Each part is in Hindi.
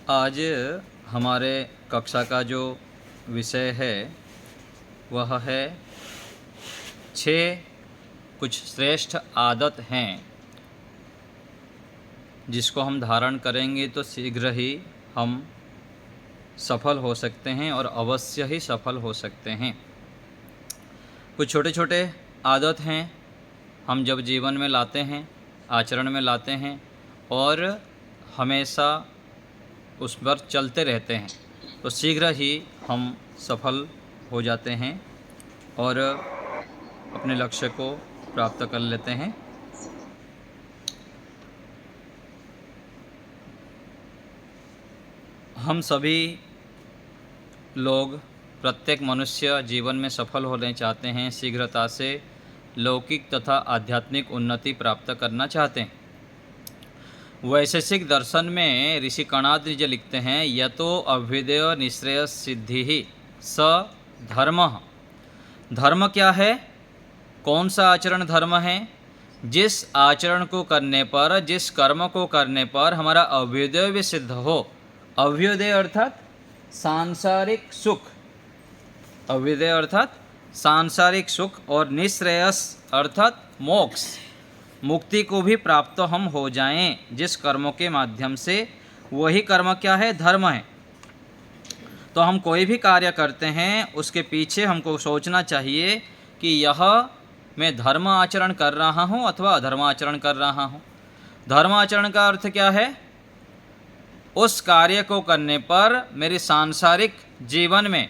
आज हमारे कक्षा का जो विषय है वह है 6 कुछ श्रेष्ठ आदत हैं जिसको हम धारण करेंगे तो शीघ्र ही हम सफल हो सकते हैं और अवश्य ही सफल हो सकते हैं। कुछ छोटे छोटे आदत हैं हम जब जीवन में लाते हैं, आचरण में लाते हैं और हमेशा उस पर चलते रहते हैं तो शीघ्र ही हम सफल हो जाते हैं और अपने लक्ष्य को प्राप्त कर लेते हैं। हम सभी लोग, प्रत्येक मनुष्य जीवन में सफल होने चाहते हैं, शीघ्रता से लौकिक तथा आध्यात्मिक उन्नति प्राप्त करना चाहते हैं। वैशेषिक दर्शन में ऋषि कणाद जी लिखते हैं, यतो अभ्युदय निश्रेयस सिद्धि ही स धर्म। धर्म क्या है? कौन सा आचरण धर्म है? जिस आचरण को करने पर, जिस कर्म को करने पर हमारा अभ्युदय भी सिद्ध हो। अभ्युदय अर्थात सांसारिक सुख, अभ्युदय अर्थात सांसारिक सुख, और निश्रेयस अर्थात मोक्ष, मुक्ति को भी प्राप्त हम हो जाएं जिस कर्मों के माध्यम से। वही कर्म क्या है? धर्म है। तो हम कोई भी कार्य करते हैं उसके पीछे हमको सोचना चाहिए कि यह मैं धर्म आचरण कर रहा हूँ अथवा अधर्म आचरण कर रहा हूँ। धर्म आचरण का अर्थ क्या है? उस कार्य को करने पर मेरी सांसारिक जीवन में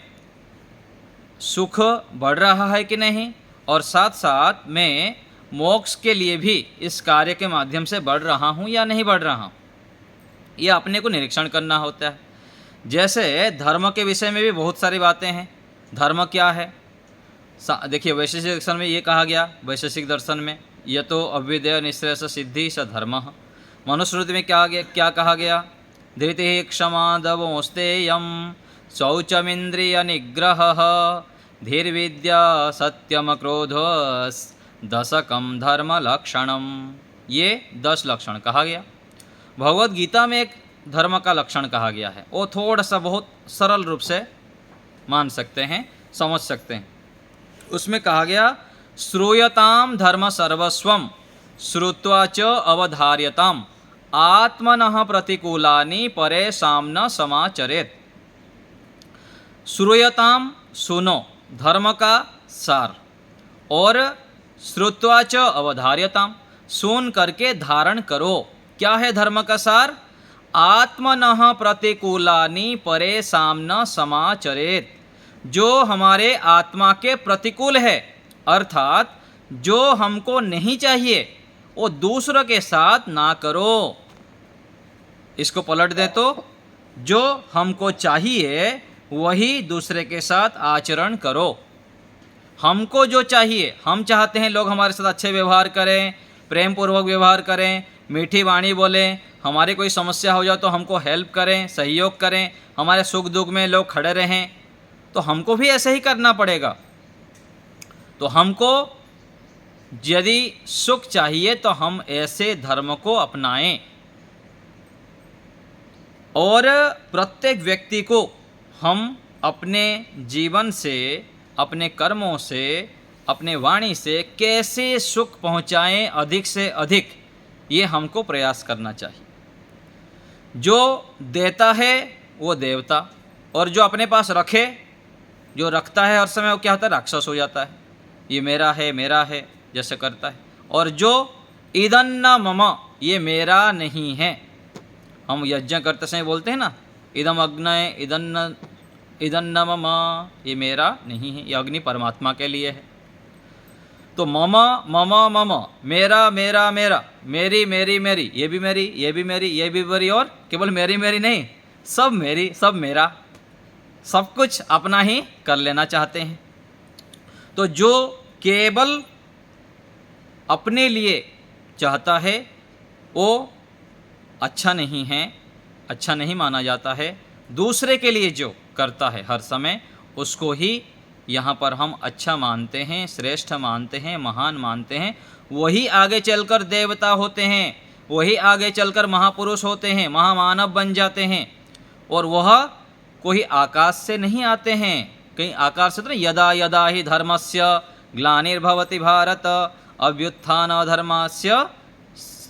सुख बढ़ रहा है कि नहीं, और साथ साथ मैं मोक्ष के लिए भी इस कार्य के माध्यम से बढ़ रहा हूँ या नहीं बढ़ रहा हूँ, ये अपने को निरीक्षण करना होता है। जैसे धर्म के विषय में भी बहुत सारी बातें हैं। धर्म क्या है? देखिए, वैशेषिक दर्शन में ये कहा गया, वैशेषिक दर्शन में यतो अभ्युदय निश्रेयस सिद्धि स धर्मः। मनुस्मृति में क्या कहा गया? धृतिः क्षमा दमोस्तेयं शौचमिंद्रिय निग्रहः धीर्विद्या सत्यम क्रोधस् दशकम धर्म लक्षणम। ये 10 लक्षण कहा गया। भगवद गीता में एक धर्म का लक्षण कहा गया है, वो थोड़ा सा बहुत सरल रूप से मान सकते हैं, समझ सकते हैं। उसमें कहा गया, श्रूयताम धर्म सर्वस्वम श्रुत्वा च अवधार्यताम आत्मनः प्रतिकूलानि परेषां न समाचरेत्। श्रूयताम, सुनो, धर्म का सार, और श्रुत्वा च अवधार्यताम, सुन करके धारण करो। क्या है धर्म का सार? आत्मनः प्रतिकूलानि परेषां न समाचरेत्। जो हमारे आत्मा के प्रतिकूल है, अर्थात जो हमको नहीं चाहिए वो दूसरों के साथ ना करो। इसको पलट दे तो, जो हमको चाहिए वही दूसरे के साथ आचरण करो। हमको जो चाहिए, हम चाहते हैं लोग हमारे साथ अच्छे व्यवहार करें, प्रेम पूर्वक व्यवहार करें, मीठी वाणी बोलें, हमारे कोई समस्या हो जाए तो हमको हेल्प करें, सहयोग करें, हमारे सुख दुख में लोग खड़े रहें, तो हमको भी ऐसे ही करना पड़ेगा। तो हमको यदि सुख चाहिए तो हम ऐसे धर्म को अपनाएं, और प्रत्येक व्यक्ति को हम अपने जीवन से, अपने कर्मों से, अपने वाणी से कैसे सुख पहुंचाएं अधिक से अधिक, ये हमको प्रयास करना चाहिए। जो देता है वो देवता, और जो अपने पास रखे, जो रखता है हर समय, वो क्या होता है? राक्षस हो जाता है। ये मेरा है, मेरा है जैसे करता है। और जो इदन्न मम, ये मेरा नहीं है, हम यज्ञ करते समय बोलते हैं ना, इदम अग्नय इदन्न मम, ये मेरा नहीं है, ये अग्नि परमात्मा के लिए है। तो मम मम मम, मेरा मेरा मेरा, मेरी मेरी मेरी, ये भी मेरी, ये भी मेरी, ये भी मेरी, और केवल मेरी मेरी नहीं, सब मेरी, सब मेरा, सब कुछ अपना ही कर लेना चाहते हैं। तो जो केवल अपने लिए चाहता है वो अच्छा नहीं है, अच्छा नहीं माना जाता है। दूसरे के लिए जो करता है हर समय, उसको ही यहाँ पर हम अच्छा मानते हैं, श्रेष्ठ मानते हैं, महान मानते हैं। वही आगे चलकर देवता होते हैं, वही आगे चलकर महापुरुष होते हैं, महामानव बन जाते हैं। और वह कोई आकाश से नहीं आते हैं, कहीं आकाश से तो नहीं। यदा यदा ही धर्मस्य ग्लानिर्भवति भारत अभ्युत्थान अधर्मस्य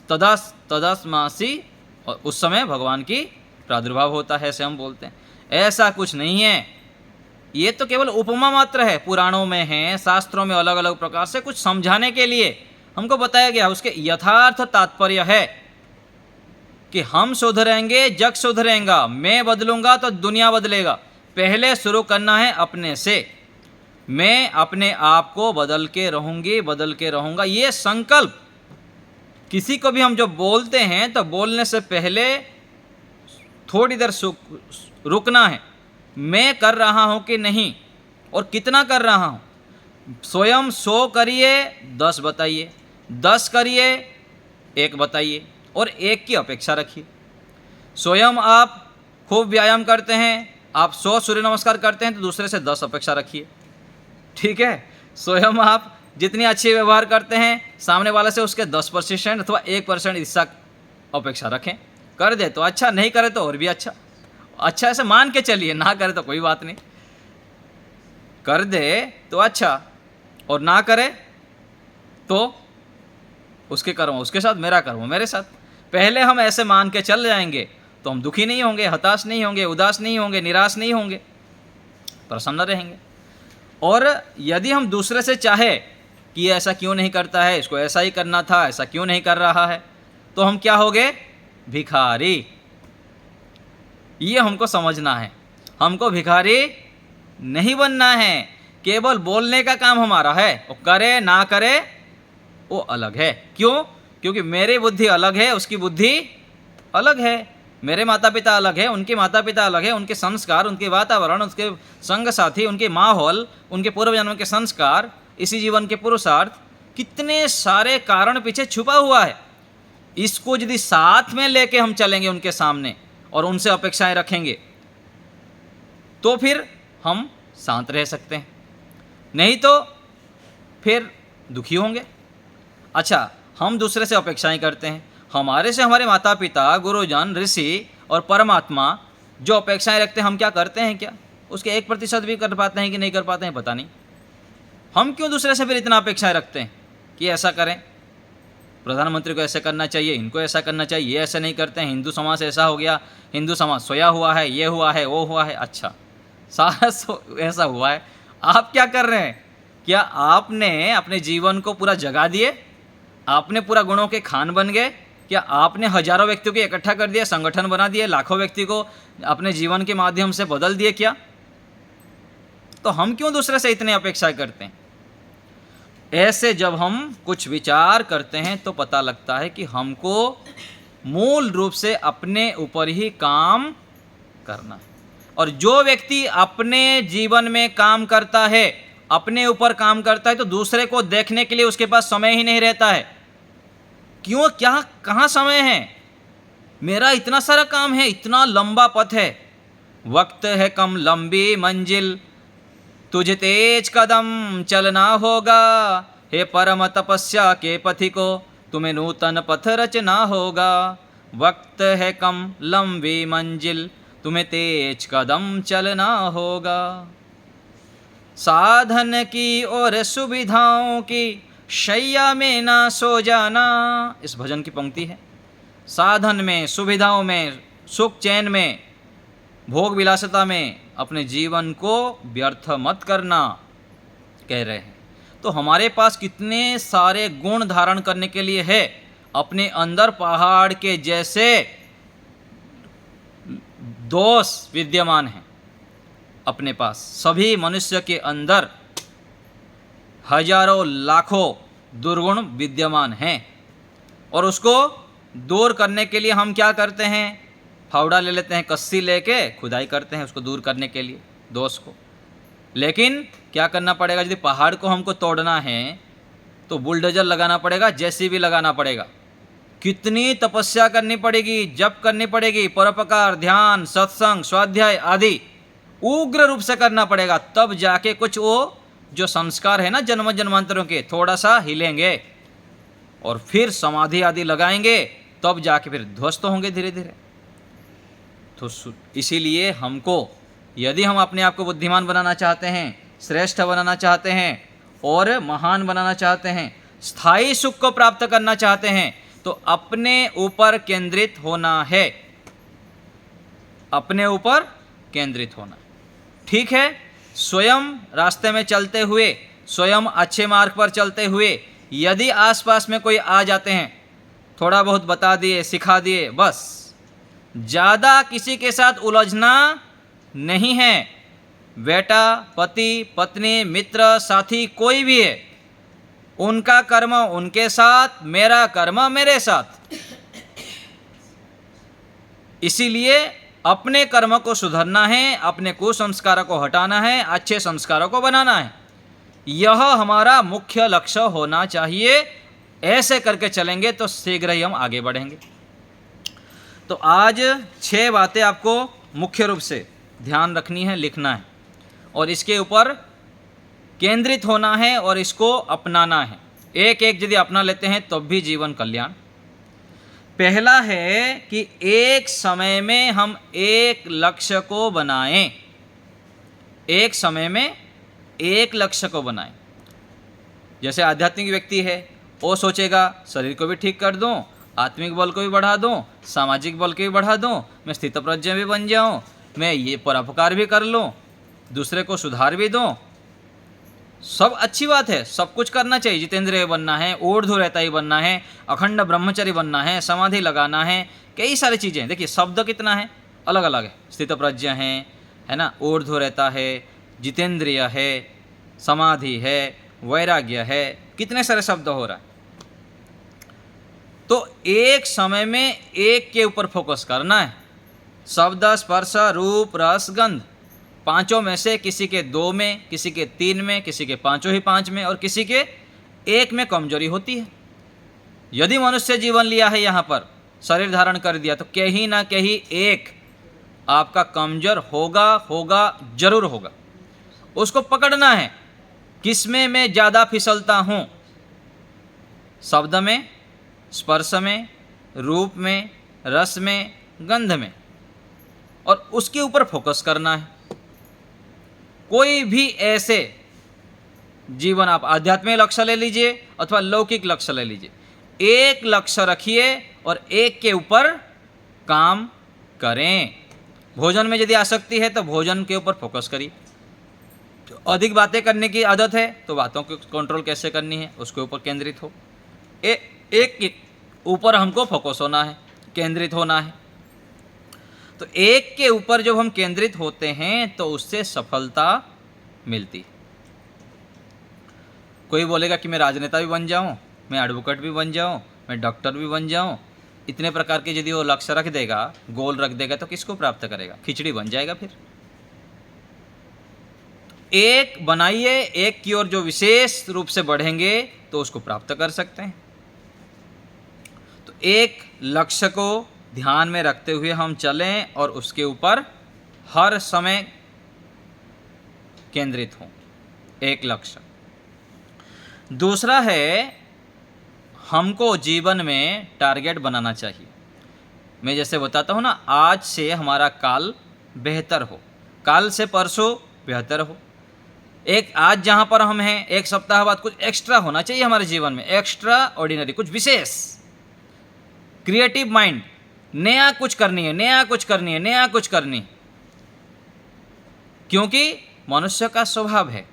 तदा तदस्मासी, और उस समय भगवान की प्रादुर्भाव होता है, ऐसे हम बोलते हैं। ऐसा कुछ नहीं है, ये तो केवल उपमा मात्र है, पुराणों में है, शास्त्रों में अलग अलग प्रकार से कुछ समझाने के लिए हमको बताया गया। उसके यथार्थ तात्पर्य है कि हम सुधरेंगे, जग सुधरेगा, मैं बदलूंगा तो दुनिया बदलेगा। पहले शुरू करना है अपने से। मैं अपने आप को बदल के रहूंगी, बदल के रहूंगा, ये संकल्प। किसी को भी हम जो बोलते हैं तो बोलने से पहले थोड़ी देर रुकना है, मैं कर रहा हूं कि नहीं और कितना कर रहा हूं। स्वयं 100 करिए, 10 बताइए, 10 करिए, 1 बताइए, और 1 की अपेक्षा रखिए। स्वयं आप खूब व्यायाम करते हैं, आप 100 सूर्य नमस्कार करते हैं तो दूसरे से 10 अपेक्षा रखिए, ठीक है। स्वयं आप जितनी अच्छी व्यवहार करते हैं, सामने वाले से उसके 10% अथवा 1% इसका अपेक्षा रखें। कर दे तो अच्छा, नहीं करे तो और भी अच्छा। अच्छा ऐसे मान के चलिए, ना करे तो कोई बात नहीं, कर दे तो अच्छा, और ना करे तो उसके कर्म उसके साथ, मेरा कर्म मेरे साथ। पहले हम ऐसे मान के चल जाएंगे तो हम दुखी नहीं होंगे, हताश नहीं होंगे, उदास नहीं होंगे, निराश नहीं होंगे, प्रसन्न रहेंगे। और यदि हम दूसरे से चाहे कि ऐसा क्यों नहीं करता है, इसको ऐसा ही करना था, ऐसा क्यों नहीं कर रहा है, तो हम क्या हो गए? भिखारी। ये हमको समझना है, हमको भिखारी नहीं बनना है। केवल बोलने का काम हमारा है, वो करे ना करे वो अलग है। क्यों? क्योंकि मेरी बुद्धि अलग है, उसकी बुद्धि अलग है। मेरे माता पिता अलग है, उनके माता पिता अलग है, उनके संस्कार, उनके वातावरण, उनके संग साथी, उनके माहौल, उनके पूर्व जन्म के संस्कार, इसी जीवन के पुरुषार्थ, कितने सारे कारण पीछे छुपा हुआ है। इसको यदि साथ में लेके हम चलेंगे उनके सामने और उनसे अपेक्षाएं रखेंगे तो फिर हम शांत रह सकते हैं, नहीं तो फिर दुखी होंगे। अच्छा, हम दूसरे से अपेक्षाएं करते हैं, हमारे से हमारे माता पिता, गुरुजन, ऋषि और परमात्मा जो अपेक्षाएं रखते हैं, हम क्या करते हैं? क्या उसके 1% भी कर पाते हैं कि नहीं कर पाते हैं? पता नहीं। हम क्यों दूसरे से फिर इतना अपेक्षाएं रखते हैं कि ऐसा करें, प्रधानमंत्री को ऐसे करना चाहिए, इनको ऐसा करना चाहिए, ये ऐसे नहीं करते हैं, हिंदू समाज ऐसा हो गया, हिंदू समाज सोया हुआ है, ये हुआ है, वो हुआ है। अच्छा, सारा ऐसा हुआ है, आप क्या कर रहे हैं? क्या आपने अपने जीवन को पूरा जगा दिए? आपने पूरा गुणों के खान बन गए? क्या आपने हजारों व्यक्तियों को इकट्ठा कर दिया, संगठन बना दिए, लाखों व्यक्ति को अपने जीवन के माध्यम से बदल दिए क्या? तो हम क्यों दूसरे से इतनी अपेक्षा करते हैं? ऐसे जब हम कुछ विचार करते हैं तो पता लगता है कि हमको मूल रूप से अपने ऊपर ही काम करना है। और जो व्यक्ति अपने जीवन में काम करता है, अपने ऊपर काम करता है, तो दूसरे को देखने के लिए उसके पास समय ही नहीं रहता है। क्यों? क्या कहाँ समय है? मेरा इतना सारा काम है, इतना लंबा पथ है, वक्त है कम, लंबी मंजिल, तुझे तेज कदम चलना होगा, हे परम तपस्या के पथिको, तुम्हें नूतन पथ रचना होगा। वक्त है कम, लंबी मंजिल, तुम्हें तेज कदम चलना होगा। साधन की और सुविधाओं की शैया में ना सो जाना, इस भजन की पंक्ति है। साधन में, सुविधाओं में, सुख चैन में, भोग विलासिता में अपने जीवन को व्यर्थ मत करना, कह रहे हैं। तो हमारे पास कितने सारे गुण धारण करने के लिए है। अपने अंदर पहाड़ के जैसे दोष विद्यमान हैं अपने पास। सभी मनुष्य के अंदर हजारों लाखों दुर्गुण विद्यमान हैं, और उसको दूर करने के लिए हम क्या करते हैं? फावड़ा ले लेते हैं, कस्सी लेके खुदाई करते हैं उसको दूर करने के लिए, दोष को। लेकिन क्या करना पड़ेगा? यदि पहाड़ को हमको तोड़ना है तो बुलडोजर लगाना पड़ेगा, जेसीबी लगाना पड़ेगा, कितनी तपस्या करनी पड़ेगी, जप करनी पड़ेगी, परोपकार, ध्यान, सत्संग, स्वाध्याय आदि उग्र रूप से करना पड़ेगा। तब जाके कुछ वो जो संस्कार है ना जन्म जन्मांतरों के, थोड़ा सा हिलेंगे, और फिर समाधि आदि लगाएंगे, तब जाके फिर ध्वस्त होंगे धीरे धीरे। तो इसीलिए हमको, यदि हम अपने आप को बुद्धिमान बनाना चाहते हैं, श्रेष्ठ बनाना चाहते हैं और महान बनाना चाहते हैं, स्थायी सुख को प्राप्त करना चाहते हैं, तो अपने ऊपर केंद्रित होना है, अपने ऊपर केंद्रित होना। ठीक है, स्वयं रास्ते में चलते हुए, स्वयं अच्छे मार्ग पर चलते हुए, यदि आसपास में कोई आ जाते हैं, थोड़ा बहुत बता दिए, सिखा दिए, बस, ज़्यादा किसी के साथ उलझना नहीं है। बेटा, पति, पत्नी, मित्र, साथी, कोई भी है, उनका कर्म उनके साथ, मेरा कर्म मेरे साथ। इसीलिए अपने कर्म को सुधरना है, अपने कुसंस्कारों को हटाना है, अच्छे संस्कारों को बनाना है। यह हमारा मुख्य लक्ष्य होना चाहिए। ऐसे करके चलेंगे तो शीघ्र ही हम आगे बढ़ेंगे। तो आज 6 बातें आपको मुख्य रूप से ध्यान रखनी है, लिखना है और इसके ऊपर केंद्रित होना है और इसको अपनाना है। एक एक यदि अपना लेते हैं तब भी जीवन कल्याण। पहला है कि एक समय में हम एक लक्ष्य को बनाएं। एक समय में एक लक्ष्य को बनाएं। जैसे आध्यात्मिक व्यक्ति है, वो सोचेगा शरीर को भी ठीक कर दूं, आत्मिक बल को भी बढ़ा दूं, सामाजिक बल को भी बढ़ा दूं, मैं स्थितप्रज्ञ भी बन जाऊं, मैं ये परोपकार भी कर लूं, दूसरे को सुधार भी दूं। सब अच्छी बात है, सब कुछ करना चाहिए। जितेंद्रिय बनना है, ऊर्ध्वरेताई बनना है, अखंड ब्रह्मचर्य बनना है, समाधि लगाना है, कई सारी चीज़ें हैं। देखिए शब्द कितना है, अलग अलग है। स्थितप्रज्ञ है ना, ऊर्ध्वरेता है, जितेंद्रिय है, समाधि है, वैराग्य है, कितने सारे शब्द हो रहा है। तो एक समय में एक के ऊपर फोकस करना है। शब्द, स्पर्श, रूप, रस, गंध, पांचों में से किसी के 2 में, किसी के 3 में, किसी के पांचों ही 5 में और किसी के 1 में कमजोरी होती है। यदि मनुष्य जीवन लिया है, यहाँ पर शरीर धारण कर दिया, तो कहीं ना कहीं एक आपका कमजोर होगा, जरूर होगा। उसको पकड़ना है, किसमें मैं ज़्यादा फिसलता हूँ, शब्द में, स्पर्श में, रूप में, रस में, गंध में, और उसके ऊपर फोकस करना है। कोई भी ऐसे जीवन, आप आध्यात्मिक लक्ष्य ले लीजिए अथवा लौकिक लक्ष्य ले लीजिए, एक लक्ष्य रखिए और एक के ऊपर काम करें। भोजन में यदि आसक्ति है तो भोजन के ऊपर फोकस करिए। तो अधिक बातें करने की आदत है तो बातों को कंट्रोल कैसे करनी है उसके ऊपर केंद्रित हो। एक के ऊपर हमको फोकस होना है, केंद्रित होना है। तो एक के ऊपर जब हम केंद्रित होते हैं तो उससे सफलता मिलती। कोई बोलेगा कि मैं राजनेता भी बन जाऊं, मैं एडवोकेट भी बन जाऊं, मैं डॉक्टर भी बन जाऊं, इतने प्रकार के यदि वो लक्ष्य रख देगा, गोल रख देगा, तो किसको प्राप्त करेगा? खिचड़ी बन जाएगा। फिर एक बनाइए, एक की ओर जो विशेष रूप से बढ़ेंगे तो उसको प्राप्त कर सकते हैं। तो एक लक्ष्य को ध्यान में रखते हुए हम चलें और उसके ऊपर हर समय केंद्रित हों, एक लक्ष्य। दूसरा है, हमको जीवन में टारगेट बनाना चाहिए। मैं जैसे बताता हूँ ना, आज से हमारा काल बेहतर हो, काल से परसों बेहतर हो। एक आज जहाँ पर हम हैं, एक सप्ताह बाद कुछ एक्स्ट्रा होना चाहिए हमारे जीवन में, एक्स्ट्रा ऑर्डिनरी, कुछ विशेष, क्रिएटिव माइंड, नया कुछ करनी है, नया कुछ करनी है, नया कुछ करनी है। क्योंकि मनुष्य का स्वभाव है,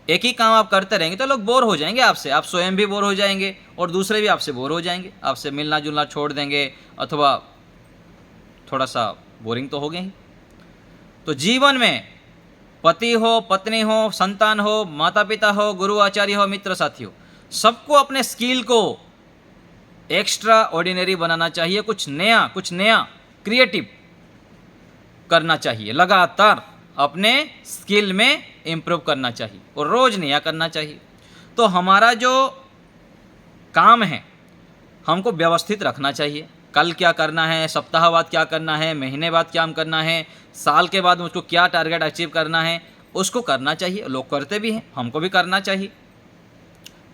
एक ही काम आप करते रहेंगे तो लोग बोर हो जाएंगे आपसे, आप स्वयं भी बोर हो जाएंगे और दूसरे भी आपसे बोर हो जाएंगे, आपसे मिलना जुलना छोड़ देंगे अथवा थोड़ा सा बोरिंग तो हो गए ही। तो जीवन में पति हो, पत्नी हो, संतान हो, माता पिता हो, गुरु आचार्य हो, मित्र साथी हो, सबको अपने स्किल को एक्स्ट्रा ऑर्डिनरी बनाना चाहिए। कुछ नया क्रिएटिव करना चाहिए, लगातार अपने स्किल में इम्प्रूव करना चाहिए और रोज नया करना चाहिए। तो हमारा जो काम है हमको व्यवस्थित रखना चाहिए। कल क्या करना है, सप्ताह बाद क्या करना है, महीने बाद क्या करना है, साल के बाद मुझको क्या टारगेट अचीव करना है, उसको करना चाहिए। लोग करते भी हैं, हमको भी करना चाहिए।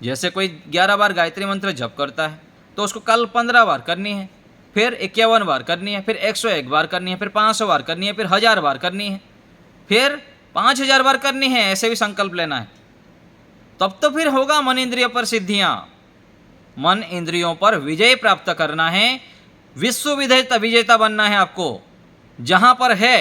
जैसे कोई 11 बार गायत्री मंत्र जप करता है तो उसको कल 15 बार करनी है, फिर 51 बार करनी है, फिर 101 बार करनी है, फिर 500 बार करनी है, फिर 1000 बार करनी है, फिर 5000 बार करनी है, ऐसे भी संकल्प लेना है। तब तो फिर होगा मन इंद्रियों पर सिद्धियां। मन इंद्रियों पर विजय प्राप्त करना है, विश्व विजेता बनना है आपको। जहां पर है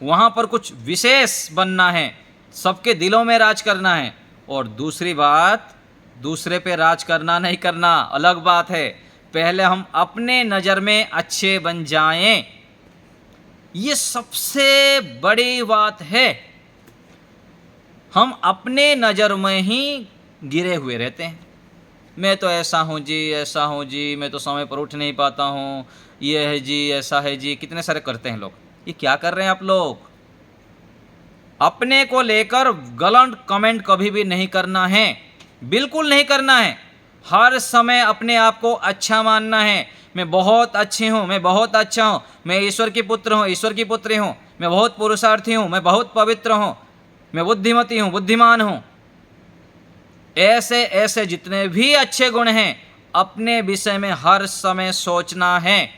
वहां पर कुछ विशेष बनना है, सबके दिलों में राज करना है। और दूसरी बात, दूसरे पे राज करना नहीं करना अलग बात है, पहले हम अपने नज़र में अच्छे बन जाएं, ये सबसे बड़ी बात है। हम अपने नज़र में ही गिरे हुए रहते हैं। मैं तो ऐसा हूँ जी, ऐसा हूँ जी, मैं तो समय पर उठ नहीं पाता हूँ, ये है जी, ऐसा है जी, कितने सारे करते हैं लोग। ये क्या कर रहे हैं आप लोग? अपने को लेकर गलत कमेंट कभी भी नहीं करना है, बिल्कुल नहीं करना है। हर समय अपने आप को अच्छा मानना है। मैं बहुत अच्छी हूँ, मैं बहुत अच्छा हूँ, मैं ईश्वर की पुत्र हूँ, ईश्वर की पुत्री हूँ, मैं बहुत पुरुषार्थी हूँ, मैं बहुत पवित्र हूँ, मैं बुद्धिमती हूँ, बुद्धिमान हूँ। ऐसे ऐसे जितने भी अच्छे गुण हैं अपने विषय में हर समय सोचना है।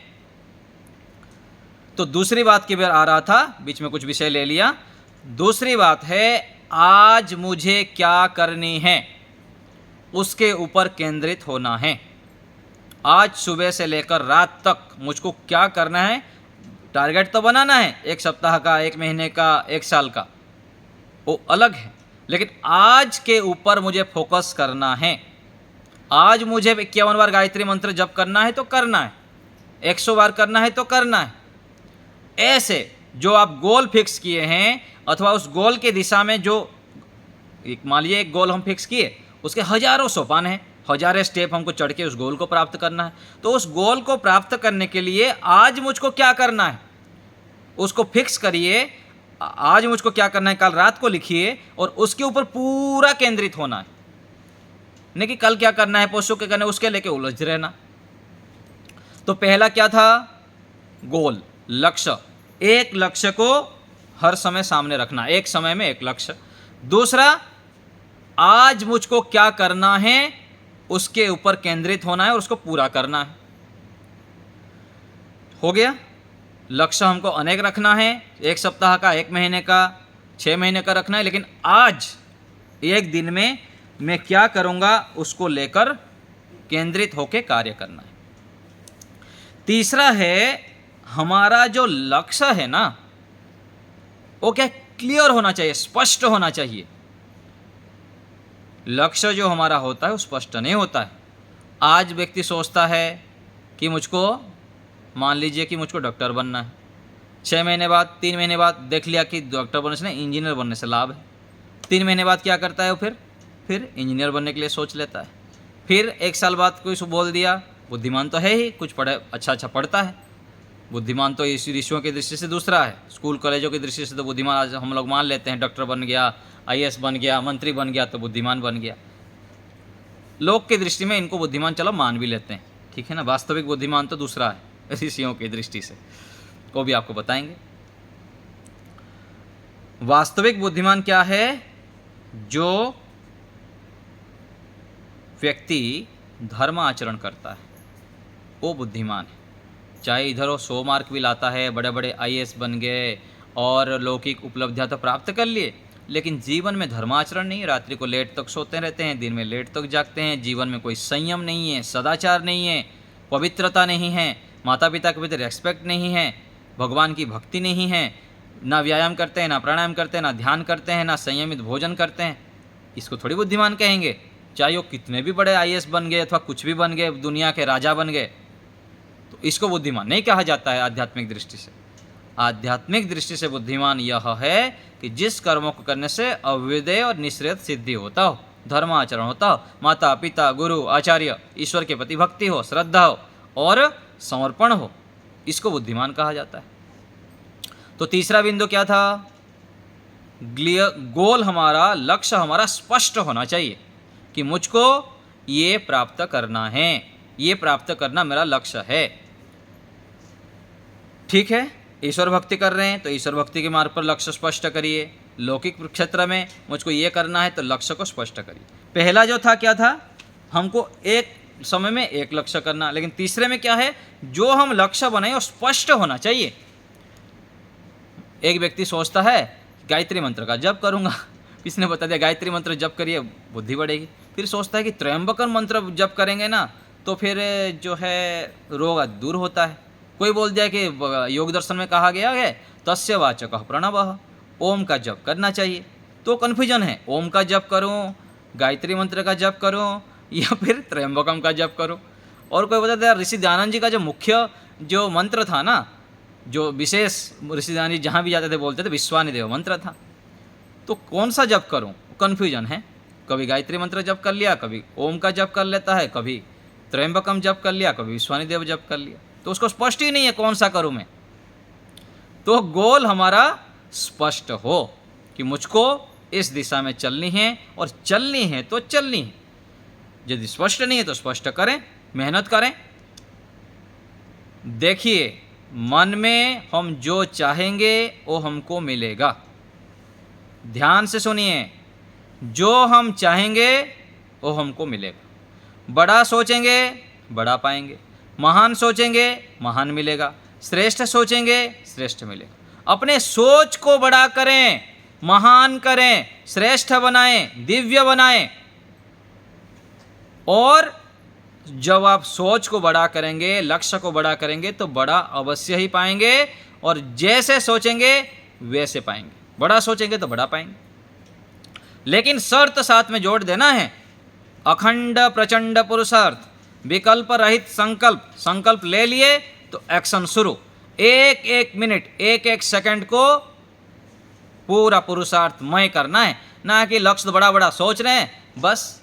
तो दूसरी बात की बार आ रहा था, बीच में कुछ विषय ले लिया। दूसरी बात है, आज मुझे क्या करनी है उसके ऊपर केंद्रित होना है। आज सुबह से लेकर रात तक मुझको क्या करना है, टारगेट तो बनाना है, 1 सप्ताह का, 1 महीने का, 1 साल का, वो अलग है, लेकिन आज के ऊपर मुझे फोकस करना है। आज मुझे 51 बार गायत्री मंत्र जप करना है तो करना है, 100 बार करना है तो करना है। ऐसे जो आप गोल फिक्स किए हैं, अथवा उस गोल के दिशा में जो मान लीजिए एक गोल हम फिक्स किए, उसके हजारों सोपान हैं, हजारों स्टेप हमको चढ़ के उस गोल को प्राप्त करना है। तो उस गोल को प्राप्त करने के लिए आज मुझको क्या करना है उसको फिक्स करिए। आज मुझको क्या करना है कल रात को लिखिए और उसके ऊपर पूरा केंद्रित होना है, नहीं कि कल क्या करना है, परसों क्या करना है, उसके लेके उलझ रहना। तो पहला क्या था, गोल, लक्ष्य। एक लक्ष्य को हर समय सामने रखना, एक समय में एक लक्ष्य। दूसरा, आज मुझको क्या करना है उसके ऊपर केंद्रित होना है और उसको पूरा करना है। हो गया। लक्ष्य हमको अनेक रखना है, 1 सप्ताह का, 1 महीने का, 6 महीने का रखना है, लेकिन आज एक दिन में मैं क्या करूंगा उसको लेकर केंद्रित होकर कार्य करना है। तीसरा है, हमारा जो लक्ष्य है ना वो क्या क्लियर होना चाहिए, स्पष्ट होना चाहिए। लक्ष्य जो हमारा होता है वो स्पष्ट नहीं होता है। आज व्यक्ति सोचता है कि मुझको, मान लीजिए कि मुझको डॉक्टर बनना है, 6 महीने बाद, 3 महीने बाद देख लिया कि डॉक्टर बनने से नहीं, इंजीनियर बनने से लाभ है। 3 महीने बाद क्या करता है वो, फिर इंजीनियर बनने के लिए सोच लेता है। फिर 1 साल बाद कोई बोल दिया, बुद्धिमान तो है ही, कुछ पढ़े, अच्छा पढ़ता है, बुद्धिमान तो इस ऋषियों की दृष्टि से दूसरा है, स्कूल कॉलेजों की दृष्टि से तो बुद्धिमान आज हम लोग मान लेते हैं, डॉक्टर बन गया, IAS बन गया, मंत्री बन गया तो बुद्धिमान बन गया। लोग की दृष्टि में इनको बुद्धिमान चलो मान भी लेते हैं, ठीक है ना। वास्तविक बुद्धिमान तो दूसरा है ऋषियों की दृष्टि से, वो भी आपको बताएंगे। वास्तविक बुद्धिमान क्या है, जो व्यक्ति धर्म आचरण करता है वो बुद्धिमान है। चाहे इधर वो 100 मार्क भी लाता है, बड़े बड़े IAS बन गए और लौकिक उपलब्धियां तो प्राप्त कर लिए, लेकिन जीवन में धर्माचरण नहीं, रात्रि को लेट तक सोते रहते हैं, दिन में लेट तक जागते हैं, जीवन में कोई संयम नहीं है, सदाचार नहीं है, पवित्रता नहीं है, माता पिता के प्रति रेस्पेक्ट नहीं है, भगवान की भक्ति नहीं है, ना व्यायाम करते हैं, ना प्राणायाम करते हैं, ना ध्यान करते हैं, ना संयमित भोजन करते हैं, इसको थोड़ी बुद्धिमान कहेंगे। चाहे वो कितने भी बड़े IAS बन गए अथवा कुछ भी बन गए, दुनिया के राजा बन गए, तो इसको बुद्धिमान नहीं कहा जाता है आध्यात्मिक दृष्टि से। आध्यात्मिक दृष्टि से बुद्धिमान यह है कि जिस कर्मों को करने से अव्युदय और निश्रेयस सिद्धि होता हो, धर्माचरण होता हो, माता पिता गुरु आचार्य ईश्वर के प्रति भक्ति हो, श्रद्धा हो और समर्पण हो, इसको बुद्धिमान कहा जाता है। तो तीसरा बिंदु क्या था, गोल हमारा, लक्ष्य हमारा स्पष्ट होना चाहिए कि मुझको ये प्राप्त करना है, ये प्राप्त करना मेरा लक्ष्य है। ठीक है, ईश्वर भक्ति कर रहे हैं तो ईश्वर भक्ति के मार्ग पर लक्ष्य स्पष्ट करिए। लौकिक क्षेत्र में मुझको ये करना है तो लक्ष्य को स्पष्ट करिए। पहला जो था क्या था, हमको एक समय में एक लक्ष्य करना। लेकिन तीसरे में क्या है, जो हम लक्ष्य बनाए वो स्पष्ट होना चाहिए। एक व्यक्ति सोचता है गायत्री मंत्र का जप करूंगा, किसने बता दिया गायत्री मंत्र जप करिए बुद्धि बढ़ेगी। फिर सोचता है कि त्रयंबकम मंत्र जप करेंगे ना तो फिर जो है रोग दूर होता है। कोई बोल दिया कि योग दर्शन में कहा गया है तस्य वाचक प्रणवः, ओम का जप करना चाहिए। तो कन्फ्यूजन है, ओम का जप करूं, गायत्री मंत्र का जप करूं या फिर त्रयंबकम का जप करूं। और कोई बताता है ऋषि दयानंद जी का जो मुख्य जो मंत्र था ना, जो विशेष ऋषि दयानंद जी जहाँ भी जाते थे बोलते थे विश्वानिदेव मंत्र था। तो कौन सा जप करूं, कन्फ्यूजन है। कभी गायत्री मंत्र जप कर लिया, कभी ओम का जप कर लेता है, कभी त्रयंबकम जप कर लिया, कभी विश्वानिदेव जप कर लिया। तो उसको स्पष्ट ही नहीं है कौन सा करूं मैं। तो गोल हमारा स्पष्ट हो कि मुझको इस दिशा में चलनी है, और चलनी है तो चलनी है। यदि स्पष्ट नहीं है तो स्पष्ट करें, मेहनत करें। देखिए, मन में हम जो चाहेंगे वो हमको मिलेगा। ध्यान से सुनिए, जो हम चाहेंगे वो हमको मिलेगा। बड़ा सोचेंगे बड़ा पाएंगे, महान सोचेंगे महान मिलेगा, श्रेष्ठ सोचेंगे श्रेष्ठ मिलेगा। अपने सोच को बड़ा करें, महान करें, श्रेष्ठ बनाएं, दिव्य बनाएं। और जब आप सोच को बड़ा करेंगे, लक्ष्य को बड़ा करेंगे तो बड़ा अवश्य ही पाएंगे, और जैसे सोचेंगे वैसे पाएंगे। बड़ा सोचेंगे तो बड़ा पाएंगे। लेकिन शर्त साथ में जोड़ देना है, अखंड प्रचंड पुरुषार्थ, विकल्प रहित संकल्प। संकल्प ले लिए तो एक्शन शुरू। एक एक मिनट, एक एक सेकंड को पूरा पुरुषार्थमय करना है, ना कि लक्ष्य बड़ा बड़ा सोच रहे हैं, बस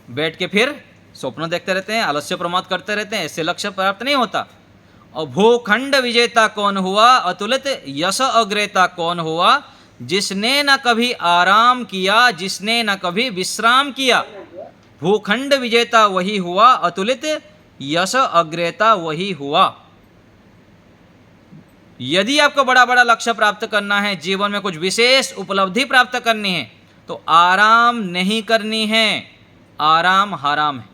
बैठ के फिर स्वप्न देखते रहते हैं, आलस्य प्रमाद करते रहते हैं। ऐसे लक्ष्य प्राप्त नहीं होता। और भूखंड विजेता कौन हुआ, अतुलित यश अग्रेता कौन हुआ, जिसने न कभी आराम किया, जिसने न कभी विश्राम किया। भूखंड विजेता वही हुआ, अतुलित यश अग्रेता वही हुआ। यदि आपको बड़ा बड़ा लक्ष्य प्राप्त करना है, जीवन में कुछ विशेष उपलब्धि प्राप्त करनी है, तो आराम नहीं करनी है। आराम हराम है।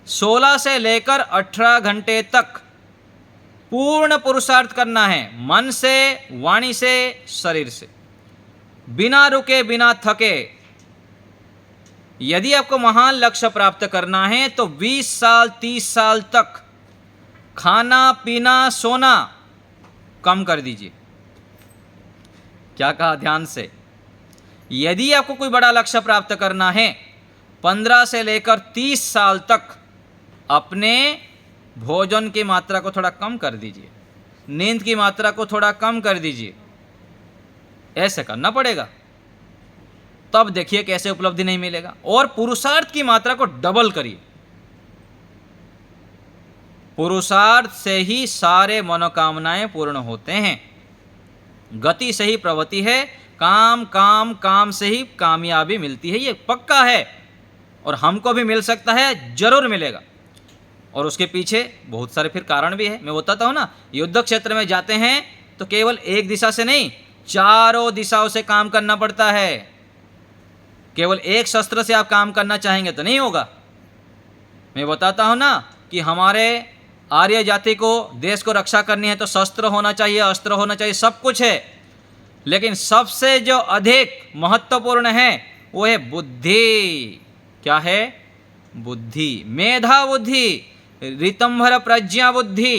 16 से लेकर 18 घंटे तक पूर्ण पुरुषार्थ करना है, मन से, वाणी से, शरीर से, बिना रुके, बिना थके। यदि आपको महान लक्ष्य प्राप्त करना है तो 20 साल 30 साल तक खाना पीना सोना कम कर दीजिए। क्या कहा, ध्यान से। यदि आपको कोई बड़ा लक्ष्य प्राप्त करना है, 15 से लेकर 30 साल तक अपने भोजन की मात्रा को थोड़ा कम कर दीजिए, नींद की मात्रा को थोड़ा कम कर दीजिए। ऐसे करना पड़ेगा, तब देखिए कैसे उपलब्धि नहीं मिलेगा। और पुरुषार्थ की मात्रा को डबल करिए। पुरुषार्थ से ही सारे मनोकामनाएं पूर्ण होते हैं। गति से ही प्रवृत्ति है, काम काम काम से ही कामयाबी मिलती है, ये पक्का है। और हमको भी मिल सकता है, जरूर मिलेगा। और उसके पीछे बहुत सारे फिर कारण भी है। मैं बताता हूँ ना, युद्ध क्षेत्र में जाते हैं तो केवल एक दिशा से नहीं, चारों दिशाओं से काम करना पड़ता है। केवल एक शस्त्र से आप काम करना चाहेंगे तो नहीं होगा। मैं बताता हूँ ना कि हमारे आर्य जाति को, देश को रक्षा करनी है तो शस्त्र होना चाहिए, अस्त्र होना चाहिए, सब कुछ है। लेकिन सबसे जो अधिक महत्वपूर्ण है वो है बुद्धि। क्या है? बुद्धि, मेधा बुद्धि, ऋतंभर प्रज्ञा बुद्धि,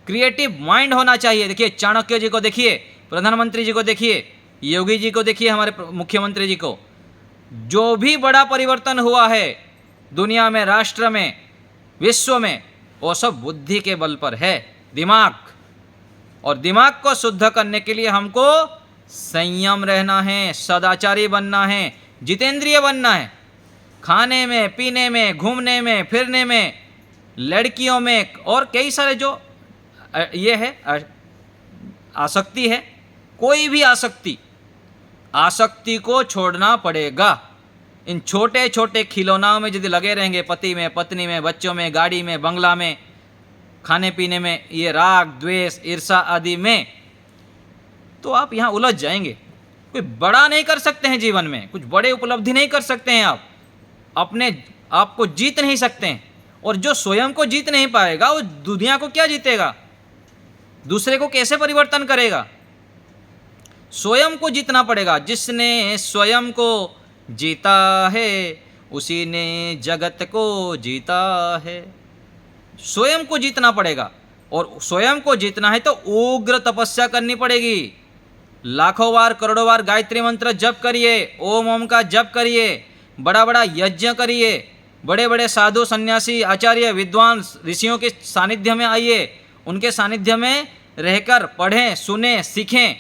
क्रिएटिव माइंड होना चाहिए। देखिए चाणक्य जी को देखिए, प्रधानमंत्री जी को देखिए, योगी जी को देखिए, हमारे मुख्यमंत्री जी को। जो भी बड़ा परिवर्तन हुआ है दुनिया में, राष्ट्र में, विश्व में, वो सब बुद्धि के बल पर है, दिमाग। और दिमाग को शुद्ध करने के लिए हमको संयम रहना है, सदाचारी बनना है, जितेंद्रिय बनना है। खाने में, पीने में, घूमने में, फिरने में, लड़कियों में, और कई सारे जो ये है आसक्ति है, कोई भी आसक्ति को छोड़ना पड़ेगा। इन छोटे छोटे खिलौनाओं में यदि लगे रहेंगे, पति में, पत्नी में, बच्चों में, गाड़ी में, बंगला में, खाने पीने में, ये राग द्वेष ईर्षा आदि में, तो आप यहाँ उलझ जाएंगे। कोई बड़ा नहीं कर सकते हैं जीवन में, कुछ बड़े उपलब्धि नहीं कर सकते हैं आप। अपने आपको जीत नहीं सकते हैं। और जो स्वयं को जीत नहीं पाएगा वो दुनिया को क्या जीतेगा, दूसरे को कैसे परिवर्तन करेगा। स्वयं को जीतना पड़ेगा। जिसने स्वयं को जीता है उसी ने जगत को जीता है। स्वयं को जीतना पड़ेगा, और स्वयं को जीतना है तो उग्र तपस्या करनी पड़ेगी। लाखों बार करोड़ों बार गायत्री मंत्र जप करिए, ओम ओम का जप करिए, बड़ा बड़ा यज्ञ करिए, बड़े बड़े साधु सन्यासी आचार्य विद्वान ऋषियों के सानिध्य में आइए, उनके सानिध्य में रहकर पढ़ें, सुने, सीखें,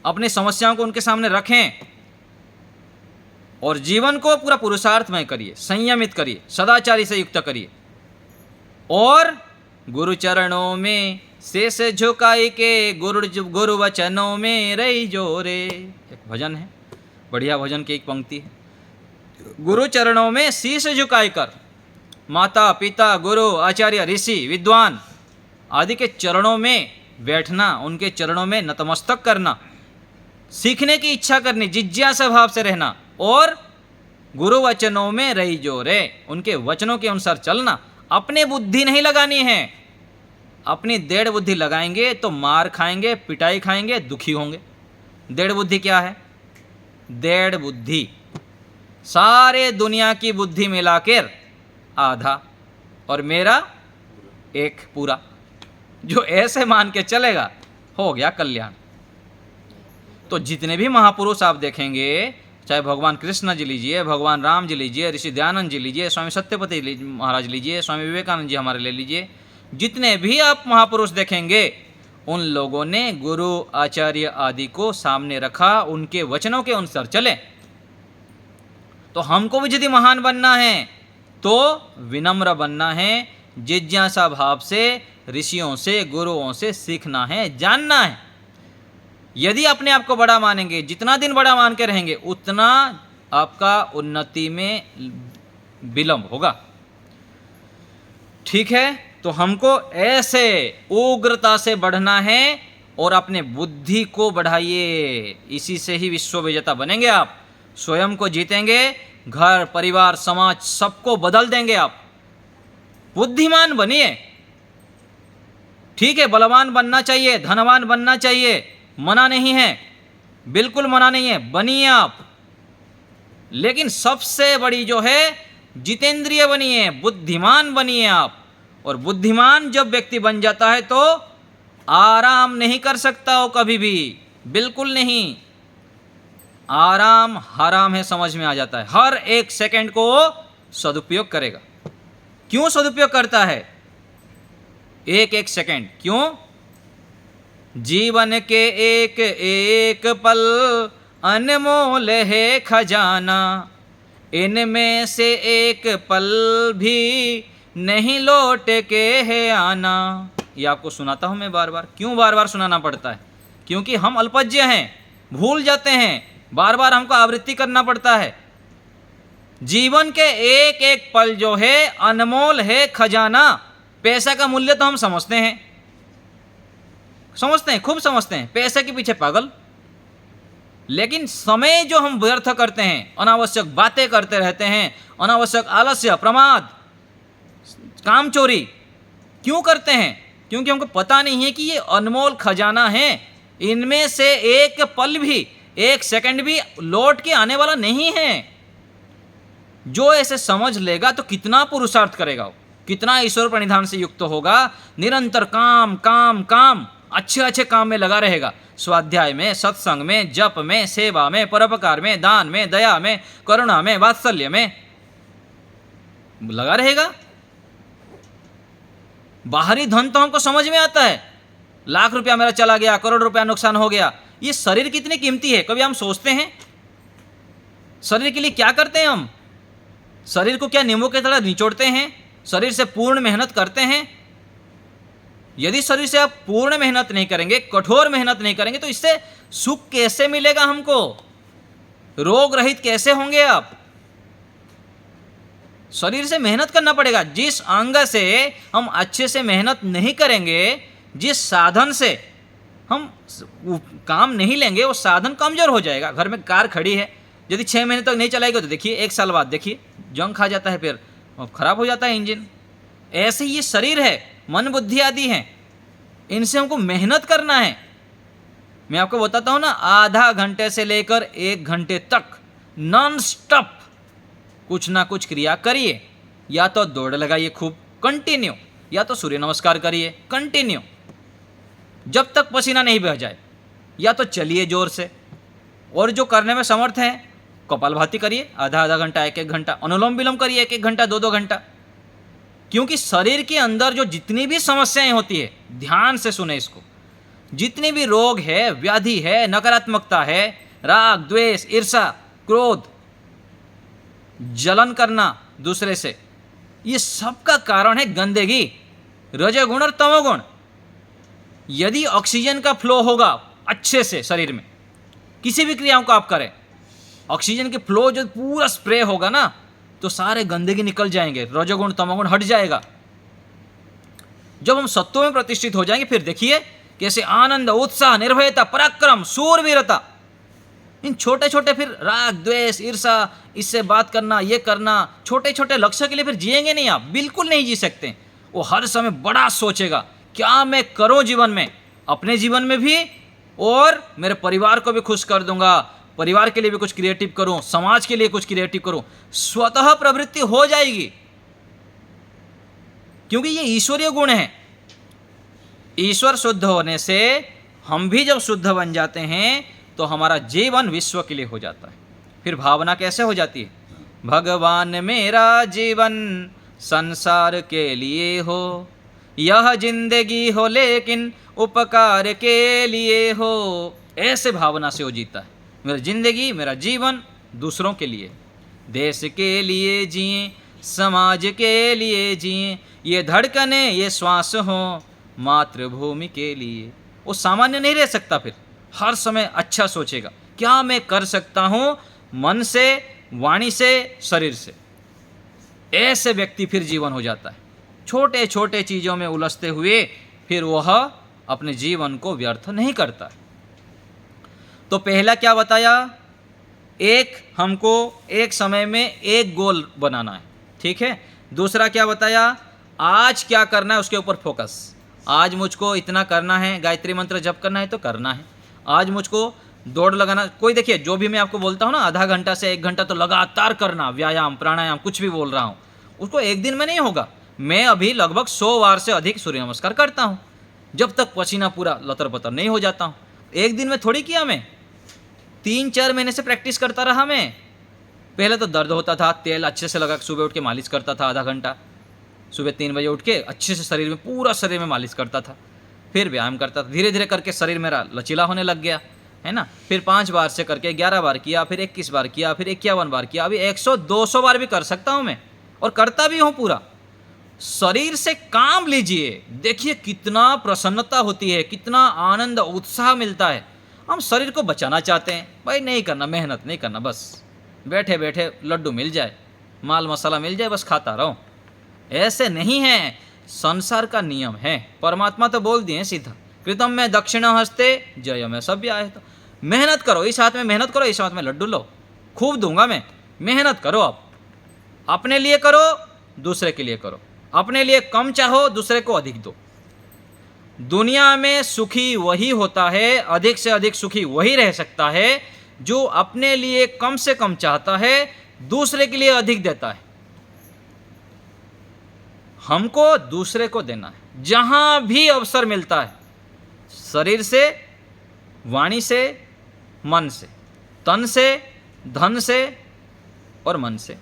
अपनी समस्याओं को उनके सामने रखें और जीवन को पूरा पुरुषार्थमय करिए, संयमित करिए, सदाचारी से युक्त करिए। और गुरु चरणों में शेष झुकाई के गुरु वचनों में रही जोरे, एक भजन है, बढ़िया भजन की एक पंक्ति है। गुरु चरणों में शीश झुकाई कर, माता पिता गुरु आचार्य ऋषि विद्वान आदि के चरणों में बैठना, उनके चरणों में नतमस्तक करना, सीखने की इच्छा करनी, जिज्ञासा भाव से रहना, और गुरु वचनों में रही जोरे, उनके वचनों के अनुसार चलना। अपने बुद्धि नहीं लगानी है। अपनी डेढ़ बुद्धि लगाएंगे तो मार खाएंगे, पिटाई खाएंगे, दुखी होंगे। डेढ़ बुद्धि क्या है? डेढ़ बुद्धि सारे दुनिया की बुद्धि मिलाकर आधा, और मेरा एक पूरा। जो ऐसे मान के चलेगा हो गया कल्याण। तो जितने भी महापुरुष आप देखेंगे, चाहे भगवान कृष्ण जी लीजिए, भगवान राम जी लीजिए, ऋषि दयानंद जी लीजिए, स्वामी सत्यपति महाराज लीजिए, स्वामी विवेकानंद जी हमारे ले लीजिए, जितने भी आप महापुरुष देखेंगे उन लोगों ने गुरु आचार्य आदि को सामने रखा, उनके वचनों के अनुसार चले। तो हमको भी यदि महान बनना है तो विनम्र बनना है, जिज्ञासा भाव से ऋषियों से गुरुओं से सीखना है, जानना है। यदि अपने आप को बड़ा मानेंगे, जितना दिन बड़ा मान के रहेंगे उतना आपका उन्नति में विलंब होगा। ठीक है, तो हमको ऐसे उग्रता से बढ़ना है और अपने बुद्धि को बढ़ाइए। इसी से ही विश्व विजेता बनेंगे आप। स्वयं को जीतेंगे, घर परिवार समाज सबको बदल देंगे आप। बुद्धिमान बनिए। ठीक है, बलवान बनना चाहिए, धनवान बनना चाहिए, मना नहीं है, बिल्कुल मना नहीं है, बनिए आप। लेकिन सबसे बड़ी जो है जितेंद्रिय बनिए, बुद्धिमान बनिए आप। और बुद्धिमान जब व्यक्ति बन जाता है तो आराम नहीं कर सकता हो कभी भी, बिल्कुल नहीं। आराम हराम है समझ में आ जाता है। हर एक सेकंड को सदुपयोग करेगा। क्यों सदुपयोग करता है? एक एक सेकंड क्यों? जीवन के एक एक पल अनमोल है खजाना, इनमें से एक पल भी नहीं लौट के है आना। ये आपको सुनाता हूं मैं बार बार। क्यों बार बार सुनाना पड़ता है? क्योंकि हम अल्पज्ञ हैं, भूल जाते हैं, बार बार हमको आवृत्ति करना पड़ता है। जीवन के एक एक पल जो है अनमोल है खजाना। पैसा का मूल्य तो हम समझते हैं, खूब समझते हैं, पैसे के पीछे पागल। लेकिन समय जो हम व्यर्थ करते हैं, अनावश्यक बातें करते रहते हैं, अनावश्यक आलस्य, प्रमाद, काम चोरी क्यों करते हैं? क्योंकि हमको पता नहीं है कि ये अनमोल खजाना है, इनमें से एक पल भी, एक सेकंड भी लौट के आने वाला नहीं है। जो ऐसे समझ लेगा तो कितना पुरुषार्थ करेगा, कितना ईश्वर प्रणिधान से युक्त होगा, निरंतर काम काम काम, अच्छे अच्छे काम में लगा रहेगा। स्वाध्याय में, सत्संग में, जप में, सेवा में, परोपकार में, दान में, दया में, करुणा में, वात्सल्य में लगा रहेगा। बाहरी धन तो हमको समझ में आता है, लाख रुपया मेरा चला गया, करोड़ रुपया नुकसान हो गया। ये शरीर कितनी कीमती है, कभी हम सोचते हैं? शरीर के लिए क्या करते हैं हम? शरीर को क्या नींबू के तरह निचोड़ते हैं? शरीर से पूर्ण मेहनत करते हैं? यदि शरीर से आप पूर्ण मेहनत नहीं करेंगे, कठोर मेहनत नहीं करेंगे, तो इससे सुख कैसे मिलेगा हमको? रोग रहित कैसे होंगे आप? शरीर से मेहनत करना पड़ेगा। जिस अंग से हम अच्छे से मेहनत नहीं करेंगे, जिस साधन से हम काम नहीं लेंगे, वो साधन कमजोर हो जाएगा। घर में कार खड़ी है, यदि 6 महीने तक नहीं चलाएगी तो देखिए 1 साल बाद देखिए जंग खा जाता है, फिर और खराब हो जाता है इंजन। ऐसे ही ये शरीर है, मन बुद्धि आदि हैं, इनसे हमको मेहनत करना है। मैं आपको बताता हूँ ना, आधा घंटे से लेकर 1 घंटे तक नॉन स्टॉप कुछ ना कुछ क्रिया करिए। या तो दौड़ लगाइए खूब कंटिन्यू, या तो सूर्य नमस्कार करिए कंटिन्यू जब तक पसीना नहीं बह जाए, या तो चलिए जोर से। और जो करने में समर्थ हैं कपालभाति करिए आधा आधा घंटा, 1 घंटा, अनुलोम विलोम करिए 1 घंटा 2 घंटा। क्योंकि शरीर के अंदर जो जितनी भी समस्याएं होती है, ध्यान से सुने इसको, जितनी भी रोग है, व्याधि है, नकारात्मकता है, राग द्वेष ईर्षा क्रोध, जलन करना दूसरे से, ये सब का कारण है गंदगी, रजोगुण और तमोगुण। यदि ऑक्सीजन का फ्लो होगा अच्छे से शरीर में, किसी भी क्रियाओं को आप करें, ऑक्सीजन के फ्लो जो पूरा स्प्रे होगा ना, तो सारे गंदगी निकल जाएंगे, रजोगुण तमोगुण हट जाएगा। जब हम सत्व में प्रतिष्ठित हो जाएंगे, फिर देखिए कैसे आनंद उत्साह निर्भयता पराक्रम सूरवीरता, इन छोटे छोटे फिर राग द्वेष ईर्षा, इससे बात करना, ये करना, छोटे छोटे लक्ष्य के लिए फिर जिएंगे नहीं, आप बिल्कुल नहीं जी सकते। वो हर समय बड़ा सोचेगा क्या मैं करूं जीवन में, अपने जीवन में भी, और मेरे परिवार को भी खुश कर दूंगा, परिवार के लिए भी कुछ क्रिएटिव करूं, समाज के लिए कुछ क्रिएटिव करूं। स्वतः प्रवृत्ति हो जाएगी, क्योंकि ये ईश्वरीय गुण है। ईश्वर शुद्ध होने से हम भी जब शुद्ध बन जाते हैं तो हमारा जीवन विश्व के लिए हो जाता है। फिर भावना कैसे हो जाती है, भगवान मेरा जीवन संसार के लिए हो, यह जिंदगी हो लेकिन उपकार के लिए हो। ऐसे भावना से वो जीता है, मेरा जिंदगी मेरा जीवन दूसरों के लिए, देश के लिए जिए, समाज के लिए जिए, ये धड़कने ये श्वास हो मातृभूमि के लिए। वो सामान्य नहीं रह सकता, फिर हर समय अच्छा सोचेगा क्या मैं कर सकता हूँ, मन से वाणी से शरीर से। ऐसे व्यक्ति फिर जीवन हो जाता है। छोटे छोटे चीज़ों में उलझते हुए फिर वह अपने जीवन को व्यर्थ नहीं करता। तो पहला क्या बताया, हमको एक समय में एक गोल बनाना है, ठीक है। दूसरा क्या बताया, आज क्या करना है उसके ऊपर फोकस। आज मुझको इतना करना है, गायत्री मंत्र जप करना है तो करना है। आज मुझको दौड़ लगाना, कोई देखिए जो भी मैं आपको बोलता हूँ ना, आधा घंटा से 1 घंटा तो लगातार करना, व्यायाम प्राणायाम कुछ भी बोल रहा हूँ, उसको एक दिन में नहीं होगा। मैं अभी लगभग 100 बार से अधिक सूर्य नमस्कार करता हूँ, जब तक पसीना पूरा लतर पतर नहीं हो जाता हूँ। एक दिन में थोड़ी किया, मैं 3-4 महीने से प्रैक्टिस करता रहा। मैं पहले तो दर्द होता था, तेल अच्छे से लगा सुबह उठ के मालिश करता था, आधा घंटा सुबह 3 बजे उठ के अच्छे से शरीर में, पूरा शरीर में मालिश करता था, फिर व्यायाम करता था। धीरे धीरे करके शरीर मेरा लचीला होने लग गया, है ना। फिर 5 बार से करके 11 बार किया, फिर 21 बार किया, फिर 51 बार किया, अभी 100-200 बार भी कर सकता हूँ मैं, और करता भी हूँ पूरा। शरीर से काम लीजिए, देखिए कितना प्रसन्नता होती है, कितना आनंद उत्साह मिलता है। हम शरीर को बचाना चाहते हैं, भाई नहीं करना, मेहनत नहीं करना, बस बैठे बैठे लड्डू मिल जाए, माल मसाला मिल जाए, बस खाता रहो। ऐसे नहीं है, संसार का नियम है। परमात्मा तो बोल दिए सीधा, कृतम में दक्षिण हस्ते जय में सभ्य आए। तो मेहनत करो, इस हाथ में मेहनत करो, इस हाथ में लड्डू लो, खूब दूंगा मैं। मेहनत करो, आप अपने लिए करो, दूसरे के लिए करो। अपने लिए कम चाहो, दूसरे को अधिक दो। दुनिया में सुखी वही होता है, अधिक से अधिक सुखी वही रह सकता है जो अपने लिए कम से कम चाहता है, दूसरे के लिए अधिक देता है। हमको दूसरे को देना है जहां भी अवसर मिलता है, शरीर से, वाणी से, मन से, तन से, धन से और मन से,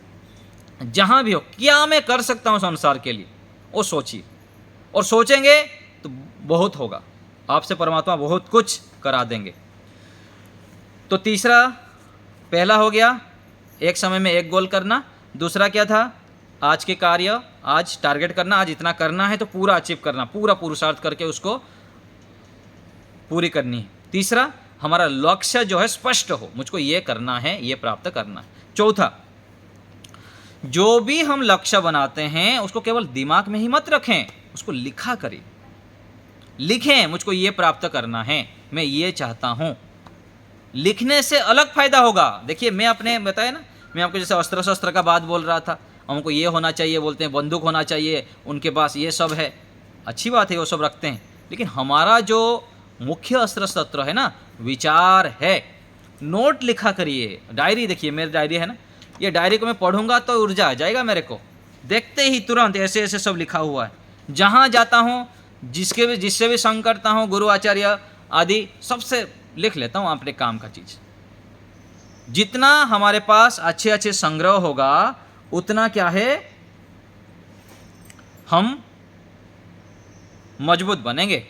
जहां भी हो। क्या मैं कर सकता हूं संसार के लिए, वो सोचिए, और सोचेंगे तो बहुत होगा, आपसे परमात्मा बहुत कुछ करा देंगे। तो तीसरा, पहला हो गया एक समय में एक गोल करना। दूसरा क्या था, आज के कार्य, आज टारगेट करना, आज इतना करना है तो पूरा अचीव करना, पूरा पुरुषार्थ करके उसको पूरी करनी है। तीसरा, हमारा लक्ष्य जो है स्पष्ट हो, मुझको ये करना है, ये प्राप्त करना है। चौथा, जो भी हम लक्ष्य बनाते हैं उसको केवल दिमाग में ही मत रखें, उसको लिखा करें, लिखें मुझको ये प्राप्त करना है, मैं ये चाहता हूँ। लिखने से अलग फायदा होगा। देखिए मैं अपने बताया ना, मैं आपको जैसे अस्त्र शस्त्र का बात बोल रहा था, हमको ये होना चाहिए, बोलते हैं बंदूक होना चाहिए, उनके पास ये सब है, अच्छी बात है, वो सब रखते हैं, लेकिन हमारा जो मुख्य अस्त्र शस्त्र है ना, विचार है। नोट लिखा करिए, डायरी देखिए, मेरी डायरी है ना, ये डायरी को मैं पढ़ूंगा तो ऊर्जा आ जाएगा मेरे को, देखते ही तुरंत ऐसे ऐसे सब लिखा हुआ है। जहाँ जाता हूँ, जिससे भी संग करता हूँ, गुरु आचार्य आदि, सबसे लिख लेता हूँ अपने काम का चीज़। जितना हमारे पास अच्छे अच्छे संग्रह होगा, उतना क्या है, हम मजबूत बनेंगे।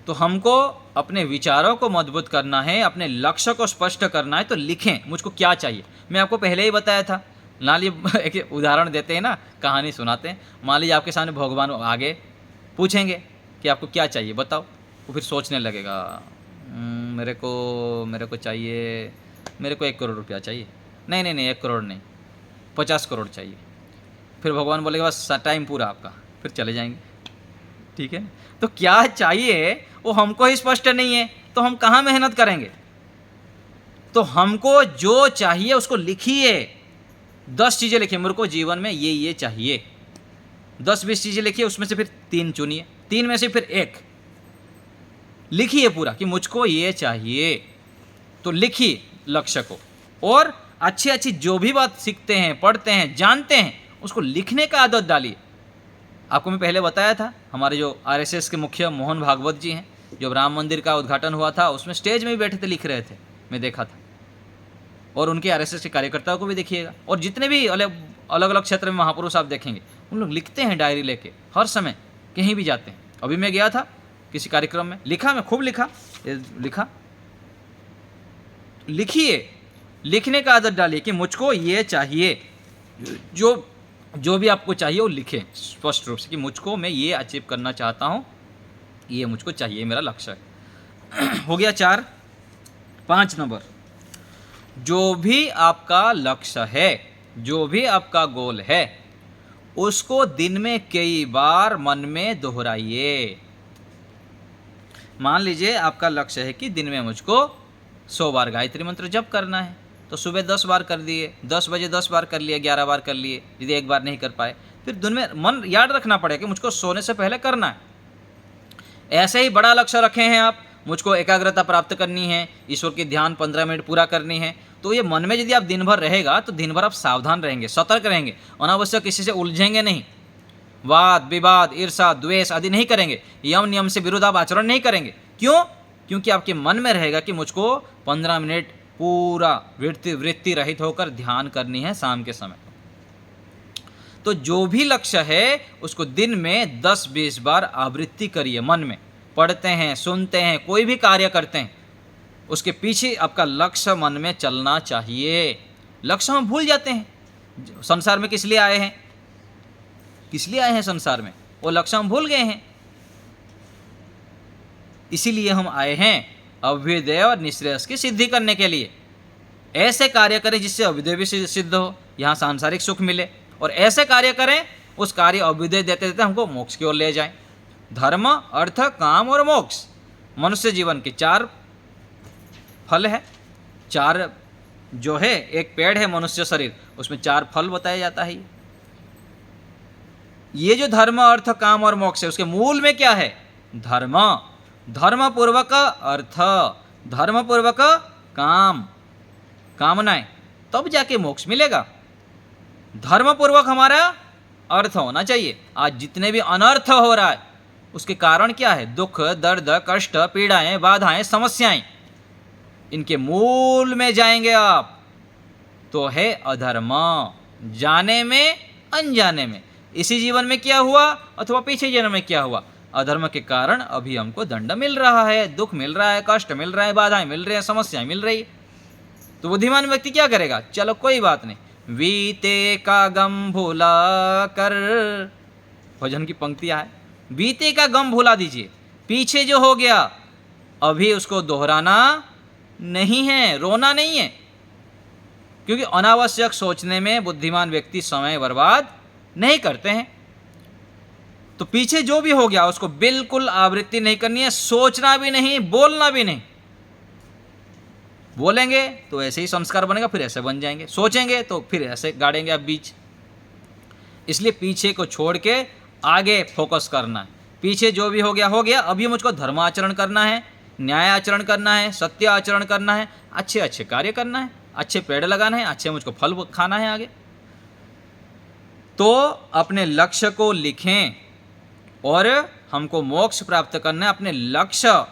तो हमको अपने विचारों को मजबूत करना है, अपने लक्ष्य को स्पष्ट करना है, तो लिखें मुझको क्या चाहिए। मैं आपको पहले ही बताया था, मान लीजिए एक उदाहरण देते हैं ना, कहानी सुनाते हैं। मान लीजिए आपके सामने भगवान आगे पूछेंगे कि आपको क्या चाहिए बताओ, वो फिर सोचने लगेगा, मेरे को चाहिए, मेरे को 1 करोड़ रुपया चाहिए, नहीं 1 करोड़ नहीं, 50 करोड़ चाहिए। फिर भगवान बोलेगा बस टाइम पूरा आपका, फिर चले जाएंगे। ठीक है, तो क्या चाहिए वो हमको ही स्पष्ट नहीं है, तो हम कहाँ मेहनत करेंगे। तो हमको जो चाहिए उसको लिखिए, 10 चीज़ें लिखिए, मेरे को जीवन में ये चाहिए, 10-20 चीज़ें लिखिए, उसमें से फिर 3 चुनिए, 3 में से फिर 1 लिखिए पूरा कि मुझको ये चाहिए। तो लिखिए लक्ष्य को, और अच्छी जो भी बात सीखते हैं, पढ़ते हैं, जानते हैं, उसको लिखने का आदत डालिए। आपको मैं पहले बताया था, हमारे जो आरएसएस के मुखिया मोहन भागवत जी हैं, जब राम मंदिर का उद्घाटन हुआ था, उसमें स्टेज में भी बैठे थे, लिख रहे थे, मैं देखा था। और उनके आरएसएस के कार्यकर्ताओं को भी देखिएगा, और जितने भी अलग अलग क्षेत्र में महापुरुष आप देखेंगे, उन लोग लिखते हैं डायरी लेके, हर समय कहीं भी जाते हैं। अभी मैं गया था किसी कार्यक्रम में, लिखा, मैं खूब लिखा। लिखिए, लिखने का आदत डालिए कि मुझको ये चाहिए, जो भी आपको चाहिए वो लिखें स्पष्ट रूप से कि मुझको, मैं ये अचीव करना चाहता हूँ, ये मुझको चाहिए, मेरा लक्ष्य है। हो गया 4। 5 नंबर, जो भी आपका लक्ष्य है, जो भी आपका गोल है, उसको दिन में कई बार मन में दोहराइए। मान लीजिए आपका लक्ष्य है कि दिन में मुझको 100 बार गायत्री मंत्र जप करना है, तो सुबह 10 बार कर दिए, 10 बजे 10 बार कर लिए, 11 बार कर लिए, यदि 1 बार नहीं कर पाए, फिर दिन में मन याद रखना पड़ेगा कि मुझको सोने से पहले करना है। ऐसे ही बड़ा लक्ष्य रखे हैं आप, मुझको एकाग्रता प्राप्त करनी है, ईश्वर की ध्यान 15 मिनट पूरा करनी है, तो ये मन में यदि आप दिन भर रहेगा, तो दिन भर आप सावधान रहेंगे, सतर्क रहेंगे, अनावश्यक किसी से उलझेंगे नहीं, वाद विवाद ईर्षा द्वेष आदि नहीं करेंगे, यम नियम से विरुद्ध आप आचरण नहीं करेंगे। क्यों? क्योंकि आपके मन में रहेगा कि मुझको 15 मिनट पूरा वृत्ति रहित होकर ध्यान करनी है शाम के समय। तो जो भी लक्ष्य है उसको दिन में 10-20 बार आवृत्ति करिए, मन में पढ़ते हैं, सुनते हैं, कोई भी कार्य करते हैं, उसके पीछे आपका लक्ष्य मन में चलना चाहिए। लक्ष्य हम भूल जाते हैं, संसार में किस लिए आए हैं, किस लिए आए हैं संसार में, वो लक्ष्य हम भूल गए हैं। इसीलिए हम आए हैं अभ्युदय और निःश्रेयस की सिद्धि करने के लिए। ऐसे कार्य करें जिससे अभ्युदय भी सिद्ध हो, यहाँ सांसारिक सुख मिले, और ऐसे कार्य करें उस कार्य अभ्युदय देते देते हमको मोक्ष की ओर ले जाएं। धर्म, अर्थ, काम और मोक्ष मनुष्य जीवन के 4 फल है। 4 जो है, एक पेड़ है मनुष्य शरीर, उसमें 4 फल बताया जाता है। ये जो धर्म, अर्थ, काम और मोक्ष है, उसके मूल में क्या है? धर्म, धर्म पूर्वक अर्थ, धर्म पूर्वक काम, कामनाएं, तब जाके मोक्ष मिलेगा। धर्म पूर्वक हमारा अर्थ होना चाहिए। आज जितने भी अनर्थ हो रहा है उसके कारण क्या है? दुख, दर्द, कष्ट, पीड़ाएं, बाधाएं, समस्याएं, इनके मूल में जाएंगे आप तो है अधर्म, जाने में अनजाने में। इसी जीवन में क्या हुआ अथवा पीछे जन्म में क्या हुआ, अधर्म के कारण अभी हमको दंड मिल रहा है, दुख मिल रहा है, कष्ट मिल रहा है, बाधाएं मिल रही है, समस्याएं मिल रही। तो बुद्धिमान व्यक्ति क्या करेगा? चलो कोई बात नहीं, बीते का गम भूला कर, भजन की पंक्तियां है, बीते का गम भुला दीजिए, पीछे जो हो गया अभी उसको दोहराना नहीं है, रोना नहीं है, क्योंकि अनावश्यक सोचने में बुद्धिमान व्यक्ति समय बर्बाद नहीं करते हैं। तो पीछे जो भी हो गया उसको बिल्कुल आवृत्ति नहीं करनी है, सोचना भी नहीं, बोलना भी नहीं। बोलेंगे तो ऐसे ही संस्कार बनेगा, फिर ऐसे बन जाएंगे, सोचेंगे तो फिर ऐसे गाड़ेंगे आप बीच। इसलिए पीछे को छोड़ के आगे फोकस करना है। पीछे जो भी हो गया, अभी मुझको धर्म आचरण करना है, न्याय आचरण करना है, सत्य आचरण करना है, अच्छे अच्छे कार्य करना है, अच्छे पेड़ लगाना है, अच्छे मुझको फल खाना है आगे। तो अपने लक्ष्य को लिखें और हमको मोक्ष प्राप्त करना है। अपने लक्ष्य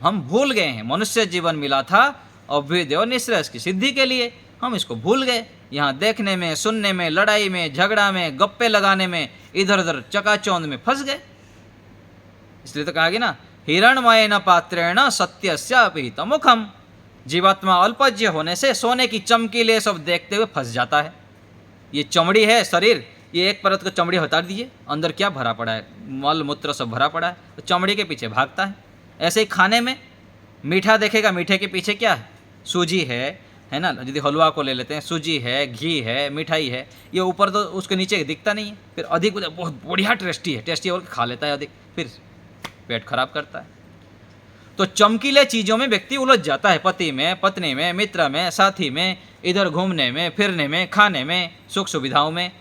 हम भूल गए हैं। मनुष्य जीवन मिला था अभ्युदय और निःश्रेयस की सिद्धि के लिए, हम इसको भूल गए। यहाँ देखने में, सुनने में, लड़ाई में, झगड़ा में, गप्पे लगाने में, इधर उधर चकाचौंध में फंस गए। इसलिए तो कहा गया ना, हिरणमयेन पात्रेण सत्यस्य अपहृत मुखम। जीवात्मा अल्पज्य होने से सोने की चमकीले सब देखते हुए फंस जाता है। ये चमड़ी है शरीर, ये एक परत को चमड़ी हटा दीजिए, अंदर क्या भरा पड़ा है, मल मूत्र सब भरा पड़ा है, तो चमड़ी के पीछे भागता है। ऐसे ही खाने में मीठा देखेगा, मीठे के पीछे क्या है, सूजी है ना। यदि हलवा को ले लेते हैं, सूजी है, घी है, मिठाई है, ये ऊपर तो उसके नीचे दिखता नहीं है। फिर अधिक बहुत बढ़िया टेस्टी है और खा लेता है अधिक, फिर पेट खराब करता है। तो चमकीले चीज़ों में व्यक्ति उलझ जाता है, पति में, पत्नी में, मित्र में, साथी में, इधर घूमने में, फिरने में, खाने में, सुख सुविधाओं में।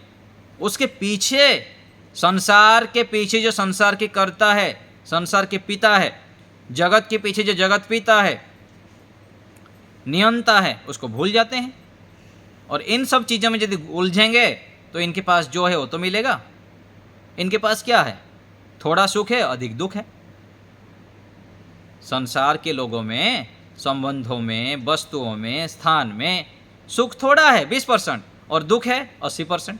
उसके पीछे, संसार के पीछे जो संसार की करता है, संसार के पिता है, जगत के पीछे जो जगत पिता है, नियंता है, उसको भूल जाते हैं। और इन सब चीज़ों में यदि उलझेंगे तो इनके पास जो है वो तो मिलेगा। इनके पास क्या है, थोड़ा सुख है, अधिक दुख है। संसार के लोगों में, संबंधों में, वस्तुओं में, स्थान में सुख थोड़ा है 20% और दुख है 80%।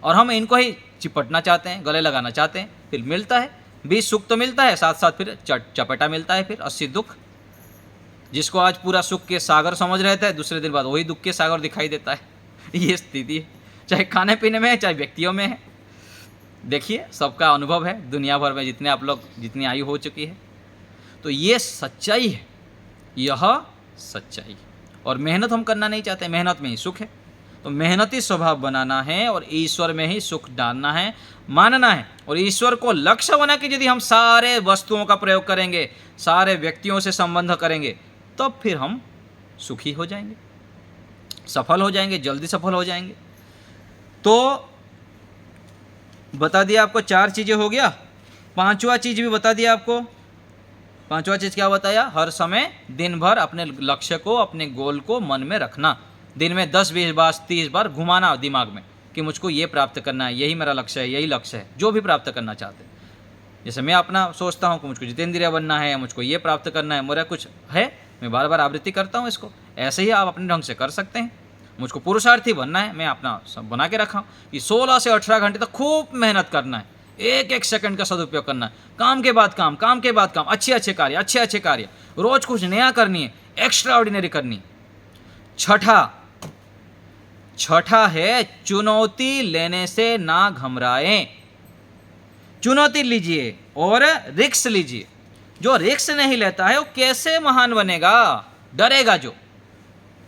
और हम इनको ही चिपटना चाहते हैं, गले लगाना चाहते हैं। फिर मिलता है 20 सुख तो मिलता है, साथ साथ फिर चपेटा मिलता है, फिर 80 दुख। जिसको आज पूरा सुख के सागर समझ रहे थे, दूसरे दिन बाद वही दुख के सागर दिखाई देता है। ये स्थिति है, चाहे खाने पीने में है, चाहे व्यक्तियों में है। देखिए, सबका अनुभव है दुनिया भर में, जितने आप लोग, जितनी आयु हो चुकी है। तो ये सच्चाई है, यह सच्चाई। और मेहनत हम करना नहीं चाहते, मेहनत में ही सुख है। तो मेहनती स्वभाव बनाना है और ईश्वर में ही सुख डालना है, मानना है। और ईश्वर को लक्ष्य बना के यदि हम सारे वस्तुओं का प्रयोग करेंगे, सारे व्यक्तियों से संबंध करेंगे, तब फिर हम सुखी हो जाएंगे, सफल हो जाएंगे, जल्दी सफल हो जाएंगे। तो बता दिया आपको 4 चीज़ें हो गया। 5वां चीज़ भी बता दिया आपको। 5वां चीज़ क्या बताया, हर समय दिन भर अपने लक्ष्य को, अपने गोल को मन में रखना। दिन में 10, 20 बार, 30 बार घुमाना दिमाग में कि मुझको ये प्राप्त करना है, यही मेरा लक्ष्य है, यही लक्ष्य है, जो भी प्राप्त करना चाहते हैं। जैसे मैं अपना सोचता हूँ कि मुझको जितेंद्रिय बनना है, मुझको ये प्राप्त करना है, मेरा कुछ है, मैं बार बार आवृत्ति करता हूँ इसको। ऐसे ही आप अपने ढंग से कर सकते हैं। मुझको पुरुषार्थी बनना है, मैं अपना सब बना के रखा हूँ कि 16 से 18 घंटे तक खूब मेहनत करना है, एक एक सेकंड का सदुपयोग करना है, काम के बाद काम, काम के बाद काम, अच्छे अच्छे कार्य, अच्छे अच्छे कार्य, रोज कुछ नया करनी है, एक्स्ट्रा ऑर्डिनरी करनी है। छठा है, चुनौती लेने से ना घबराएं। चुनौती लीजिए और रिस्क लीजिए। जो रिस्क नहीं लेता है वो कैसे महान बनेगा, डरेगा जो।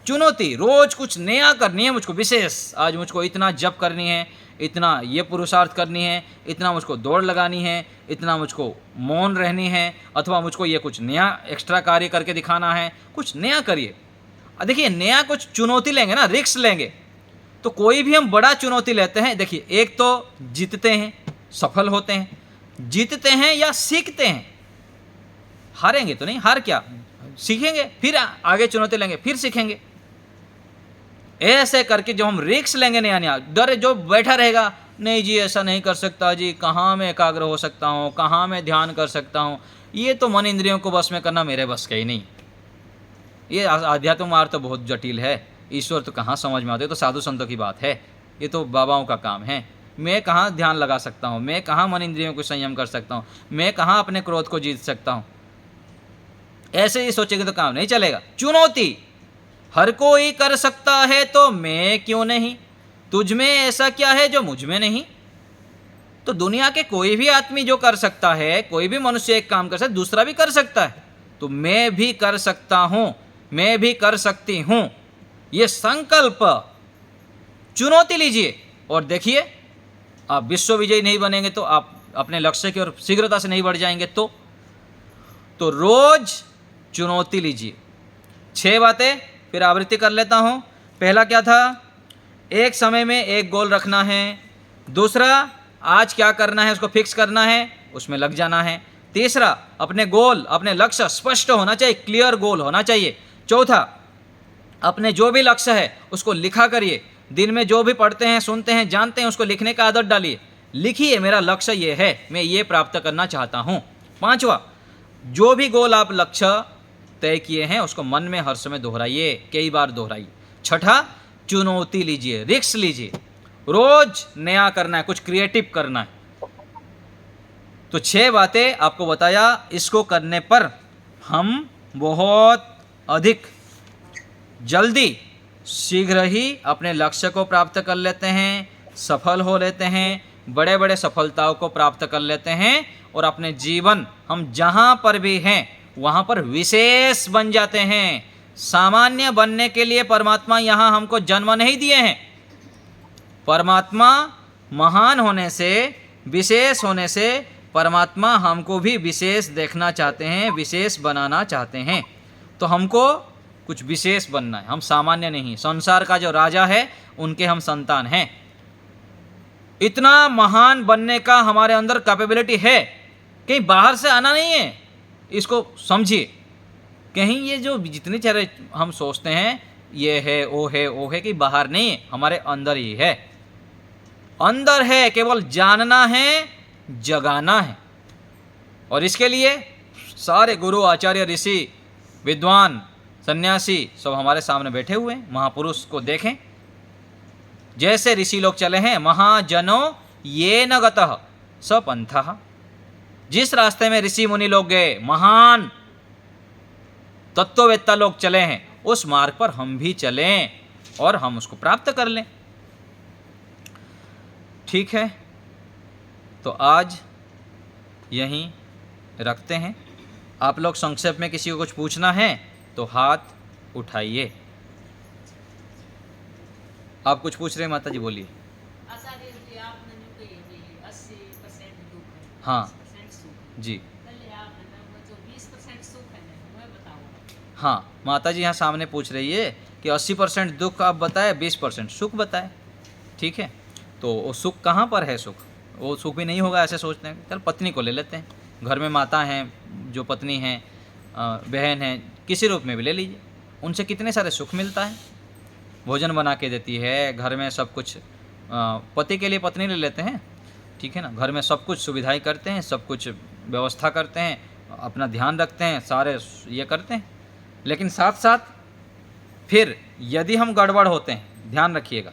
चुनौती, रोज कुछ नया करनी है मुझको, विशेष आज मुझको इतना जप करनी है, इतना ये पुरुषार्थ करनी है, इतना मुझको दौड़ लगानी है, इतना मुझको मौन रहनी है, अथवा मुझको ये कुछ नया एक्स्ट्रा कार्य करके दिखाना है। कुछ नया करिए। देखिए, नया कुछ चुनौती लेंगे ना, रिस्क लेंगे, तो कोई भी हम बड़ा चुनौती लेते हैं, देखिए, एक तो जीतते हैं, सफल होते हैं, जीतते हैं या सीखते हैं। हारेंगे तो नहीं, हार क्या, सीखेंगे, फिर आगे चुनौती लेंगे, फिर सीखेंगे। ऐसे करके जो हम रिस्क लेंगे नया नया, डर जो बैठा रहेगा, नहीं जी ऐसा नहीं कर सकता जी, कहाँ मैं एकाग्र हो सकता हूँ, कहाँ मैं ध्यान कर सकता हूँ, ये तो मन इंद्रियों को बस में करना मेरे बस का ही नहीं। ये आध्यात्म मार्ग तो बहुत जटिल है, ईश्वर तो कहाँ समझ में आते, तो साधु संतों की बात है, ये तो बाबाओं का काम है। मैं कहाँ ध्यान लगा सकता हूँ, मैं कहाँ मन इंद्रियों को संयम कर सकता हूँ, मैं कहाँ अपने क्रोध को जीत सकता हूँ। ऐसे ही सोचेंगे तो काम नहीं चलेगा। चुनौती हर कोई कर सकता है, तो मैं क्यों नहीं, तुझ में ऐसा क्या है जो मुझ में नहीं। तो दुनिया के कोई भी आदमी जो कर सकता है, कोई भी मनुष्य एक काम कर सकता है, दूसरा भी कर सकता है, तो मैं भी कर सकता हूँ, मैं भी कर सकती हूँ। ये संकल्प, चुनौती लीजिए और देखिए, आप विश्व विजयी नहीं बनेंगे तो आप अपने लक्ष्य की ओर शीघ्रता से नहीं बढ़ जाएंगे। तो रोज चुनौती लीजिए। 6 बातें फिर आवृत्ति कर लेता हूँ। पहला क्या था, एक समय में एक गोल रखना है, दूसरा, आज क्या करना है उसको फिक्स करना है, उसमें लग जाना है। तीसरा, अपने गोल, अपने लक्ष्य स्पष्ट होना चाहिए, क्लियर गोल होना चाहिए। चौथा, अपने जो भी लक्ष्य है उसको लिखा करिए। दिन में जो भी पढ़ते हैं, सुनते हैं, जानते हैं, उसको लिखने का आदत डालिए। लिखिए, मेरा लक्ष्य ये है, मैं ये प्राप्त करना चाहता हूँ। पांचवा, जो भी गोल आप लक्ष्य तय किए हैं उसको मन में हर समय दोहराइए, कई बार दोहराइए। छठा, चुनौती लीजिए, रिस्क लीजिए, रोज नया करना है, कुछ क्रिएटिव करना है। तो 6 बातें आपको बताया, इसको करने पर हम बहुत अधिक जल्दी, शीघ्र ही अपने लक्ष्य को प्राप्त कर लेते हैं, सफल हो लेते हैं, बड़े बड़े सफलताओं को प्राप्त कर लेते हैं और अपने जीवन, हम जहाँ पर भी हैं वहाँ पर विशेष बन जाते हैं। सामान्य बनने के लिए परमात्मा यहाँ हमको जन्म नहीं दिए हैं। परमात्मा महान होने से, विशेष होने से परमात्मा हमको भी विशेष देखना चाहते हैं, विशेष बनाना चाहते हैं। तो हमको कुछ विशेष बनना है, हम सामान्य नहीं। संसार का जो राजा है उनके हम संतान हैं। इतना महान बनने का हमारे अंदर कैपेबिलिटी है, कहीं बाहर से आना नहीं है। इसको समझिए, कहीं ये जो जितने सारे हम सोचते हैं ये है वो है वो है, कि बाहर नहीं है, हमारे अंदर ही है। अंदर है, केवल जानना है, जगाना है। और इसके लिए सारे गुरु, आचार्य, ऋषि, विद्वान, सन्यासी सब हमारे सामने बैठे हुए हैं। महापुरुष को देखें, जैसे ऋषि लोग चले हैं, महाजनो ये न गतः स पंथः। जिस रास्ते में ऋषि मुनि लोग गए, महान तत्ववेत्ता लोग चले हैं, उस मार्ग पर हम भी चलें और हम उसको प्राप्त कर लें। ठीक है, तो आज यहीं रखते हैं। आप लोग संक्षेप में किसी को कुछ पूछना है तो हाथ उठाइए। आप कुछ पूछ रहे हैं माता जी, बोलिए। आचार्य जी, आपने जो कही कि 80% दुख है, हाँ 20% सुख है। जी, पहले आपने ना जो 20% सुख है ना, मैं बताऊँ। हाँ माता जी यहाँ सामने पूछ रही है कि 80% दुख आप बताए, 20% सुख बताए। ठीक है, तो वो सुख कहाँ पर है? सुख, वो सुख भी नहीं होगा ऐसे सोचते हैं। चल पत्नी को ले लेते हैं, घर में माता हैं, जो पत्नी हैं, बहन हैं, किसी रूप में भी ले लीजिए। उनसे कितने सारे सुख मिलता है, भोजन बना के देती है, घर में सब कुछ। पति के लिए पत्नी ले लेते हैं, ठीक है ना, घर में सब कुछ सुविधाएं करते हैं, सब कुछ व्यवस्था करते हैं, अपना ध्यान रखते हैं, सारे ये करते हैं। लेकिन साथ साथ फिर यदि हम गड़बड़ होते हैं, ध्यान रखिएगा,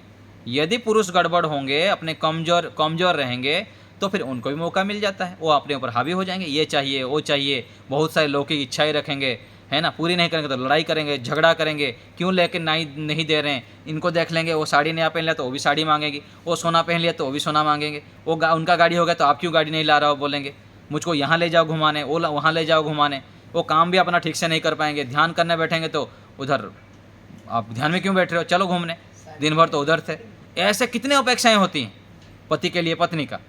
यदि पुरुष गड़बड़ होंगे, अपने कमज़ोर रहेंगे, तो फिर उनको भी मौका मिल जाता है, वो अपने ऊपर हावी हो जाएंगे। ये चाहिए, वो चाहिए, बहुत सारे लौकिक इच्छाएं रखेंगे, है ना, पूरी नहीं करेंगे तो लड़ाई करेंगे, झगड़ा करेंगे, क्यों लेके नहीं दे रहे हैं। इनको देख लेंगे, वो साड़ी नया पहन लिया तो वो भी साड़ी मांगेगी, वो सोना पहन लिया तो वो भी सोना मांगेंगे, वो उनका गाड़ी हो गया तो आप क्यों गाड़ी नहीं ला रहा हो बोलेंगे, मुझको यहाँ ले जाओ घुमाने, वो वहाँ ले जाओ घुमाने। वो काम भी अपना ठीक से नहीं कर पाएंगे, ध्यान करने बैठेंगे तो उधर आप ध्यान में क्यों बैठ रहे हो, चलो घूमने, दिन भर तो उधर थे। ऐसे कितने अपेक्षाएं होती हैं पति के लिए पत्नी का।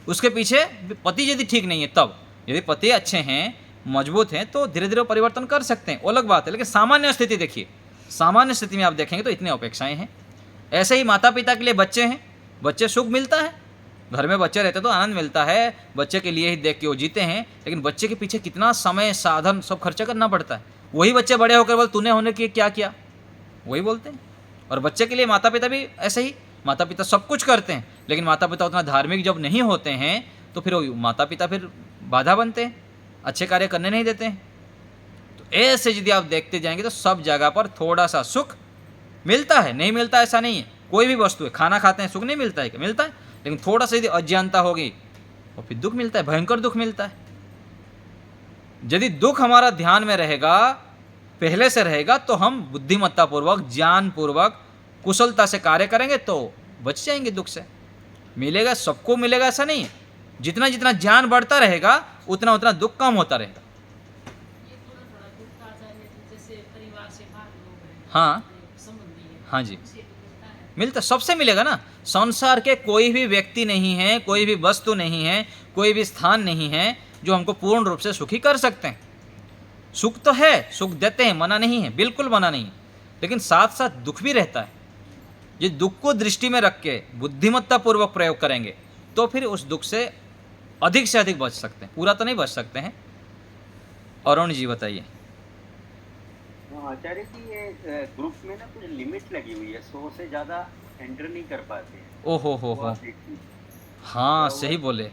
उसके पीछे पति यदि ठीक नहीं है, तब यदि पति अच्छे हैं, मजबूत हैं, तो धीरे धीरे परिवर्तन कर सकते हैं, वो अलग बात है। लेकिन सामान्य स्थिति देखिए, सामान्य स्थिति में आप देखेंगे तो इतनी अपेक्षाएं हैं। ऐसे ही माता पिता के लिए बच्चे हैं, बच्चे सुख मिलता है, घर में बच्चे रहते तो आनंद मिलता है, बच्चे के लिए ही देख के वो जीते हैं। लेकिन बच्चे के पीछे कितना समय, साधन सब खर्चा करना पड़ता है। वही बच्चे बड़े होकर बोल तूने होने के क्या किया, वही बोलते हैं। और बच्चे के लिए माता पिता भी ऐसे ही, माता पिता सब कुछ करते हैं, लेकिन माता पिता उतना धार्मिक जब नहीं होते हैं तो फिर वो माता पिता फिर बाधा बनते हैं, अच्छे कार्य करने नहीं देते हैं। तो ऐसे यदि आप देखते जाएंगे तो सब जगह पर थोड़ा सा सुख मिलता है, नहीं मिलता ऐसा नहीं है। कोई भी वस्तु है, खाना खाते हैं, सुख नहीं मिलता है क्या? मिलता है, लेकिन थोड़ा सा यदि अज्ञानता होगी और फिर दुख मिलता है, भयंकर दुख मिलता है। यदि दुख हमारा ध्यान में रहेगा, पहले से रहेगा, तो हम बुद्धिमत्तापूर्वक, ज्ञानपूर्वक, कुशलता से कार्य करेंगे तो बच जाएंगे दुख से। मिलेगा, सबको मिलेगा ऐसा नहीं है। जितना जितना ज्ञान बढ़ता रहेगा उतना उतना दुख कम होता रहेगा। ये थोड़ा थोड़ा दुख आ जाए, तो जैसे परिवार से बाहर लोग हैं, हाँ संबंधी है, हाँ जी, उसे तो मिलता है। मिलता, सबसे मिलेगा ना। संसार के कोई भी व्यक्ति नहीं है, कोई भी वस्तु नहीं है, कोई भी स्थान नहीं है जो हमको पूर्ण रूप से सुखी कर सकते हैं। सुख तो है, सुख देते हैं, मना नहीं है, बिल्कुल मना नहीं है, लेकिन साथ साथ दुख भी रहता है। ये दुख को दृष्टि में रख के बुद्धिमत्ता पूर्वक प्रयोग करेंगे तो फिर उस दुख से अधिक बच सकते हैं, पूरा तो नहीं बच सकते हैं। अरुण जी बताइए। आचार्य जी, ये ग्रुप में ना कुछ लिमिट लगी हुई है, 100 से ज्यादा एंटर नहीं कर पाते हैं। ओहो वो हो, आप देखिए। हाँ तो सही बोले।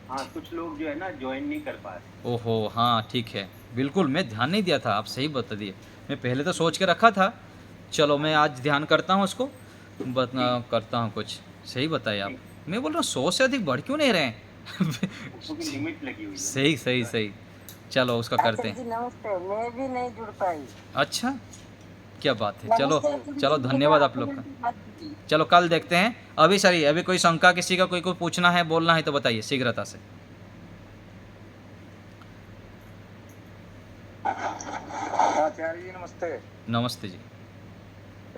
हाँ, कुछ लोग जो है ना ज्वाइन नहीं कर पा रहे। ओहो हाँ ठीक है, बिल्कुल मैं ध्यान नहीं दिया था, आप सही बता दिए। मैं पहले तो सोच के रखा था, चलो मैं आज ध्यान करता हूँ उसको, करता हूँ कुछ। सही बताइए आप। मैं बोल रहा हूँ 100 से अधिक बढ़ क्यों नहीं रहे हैं? उसको भी लिमिट लगी हुई है। सही सही सही, चलो उसका करते आचार्य जी हैं। नमस्ते, मैं भी नहीं जुड़ पाई। अच्छा, क्या बात है, चलो नमस्ते, चलो धन्यवाद आप लोग का। चलो कल देखते हैं। अभी सही, अभी कोई शंका किसी का, कोई को पूछना है बोलना है तो बताइए शीघ्रता से। आचार्य जी नमस्ते। नमस्ते जी।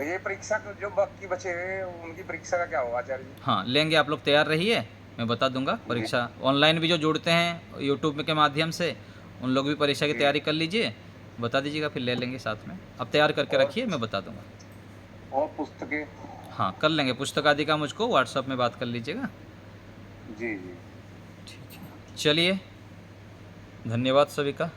ये परीक्षा को जो बाकी बचे हैं उनकी परीक्षा का क्या होगा आचार्य जी? हाँ लेंगे, आप लोग तैयार रहिए, मैं बता दूंगा। परीक्षा ऑनलाइन भी जो जुड़ते हैं यूट्यूब के माध्यम से, उन लोग भी परीक्षा की तैयारी कर लीजिए, बता दीजिएगा, फिर ले लेंगे साथ में। आप तैयार करके रखिए, मैं बता दूंगा। और पुस्तकें? हाँ कर लेंगे, पुस्तक आदि का मुझको व्हाट्सअप में बात कर लीजिएगा। जी जी। ठीक है, चलिए धन्यवाद सभी का।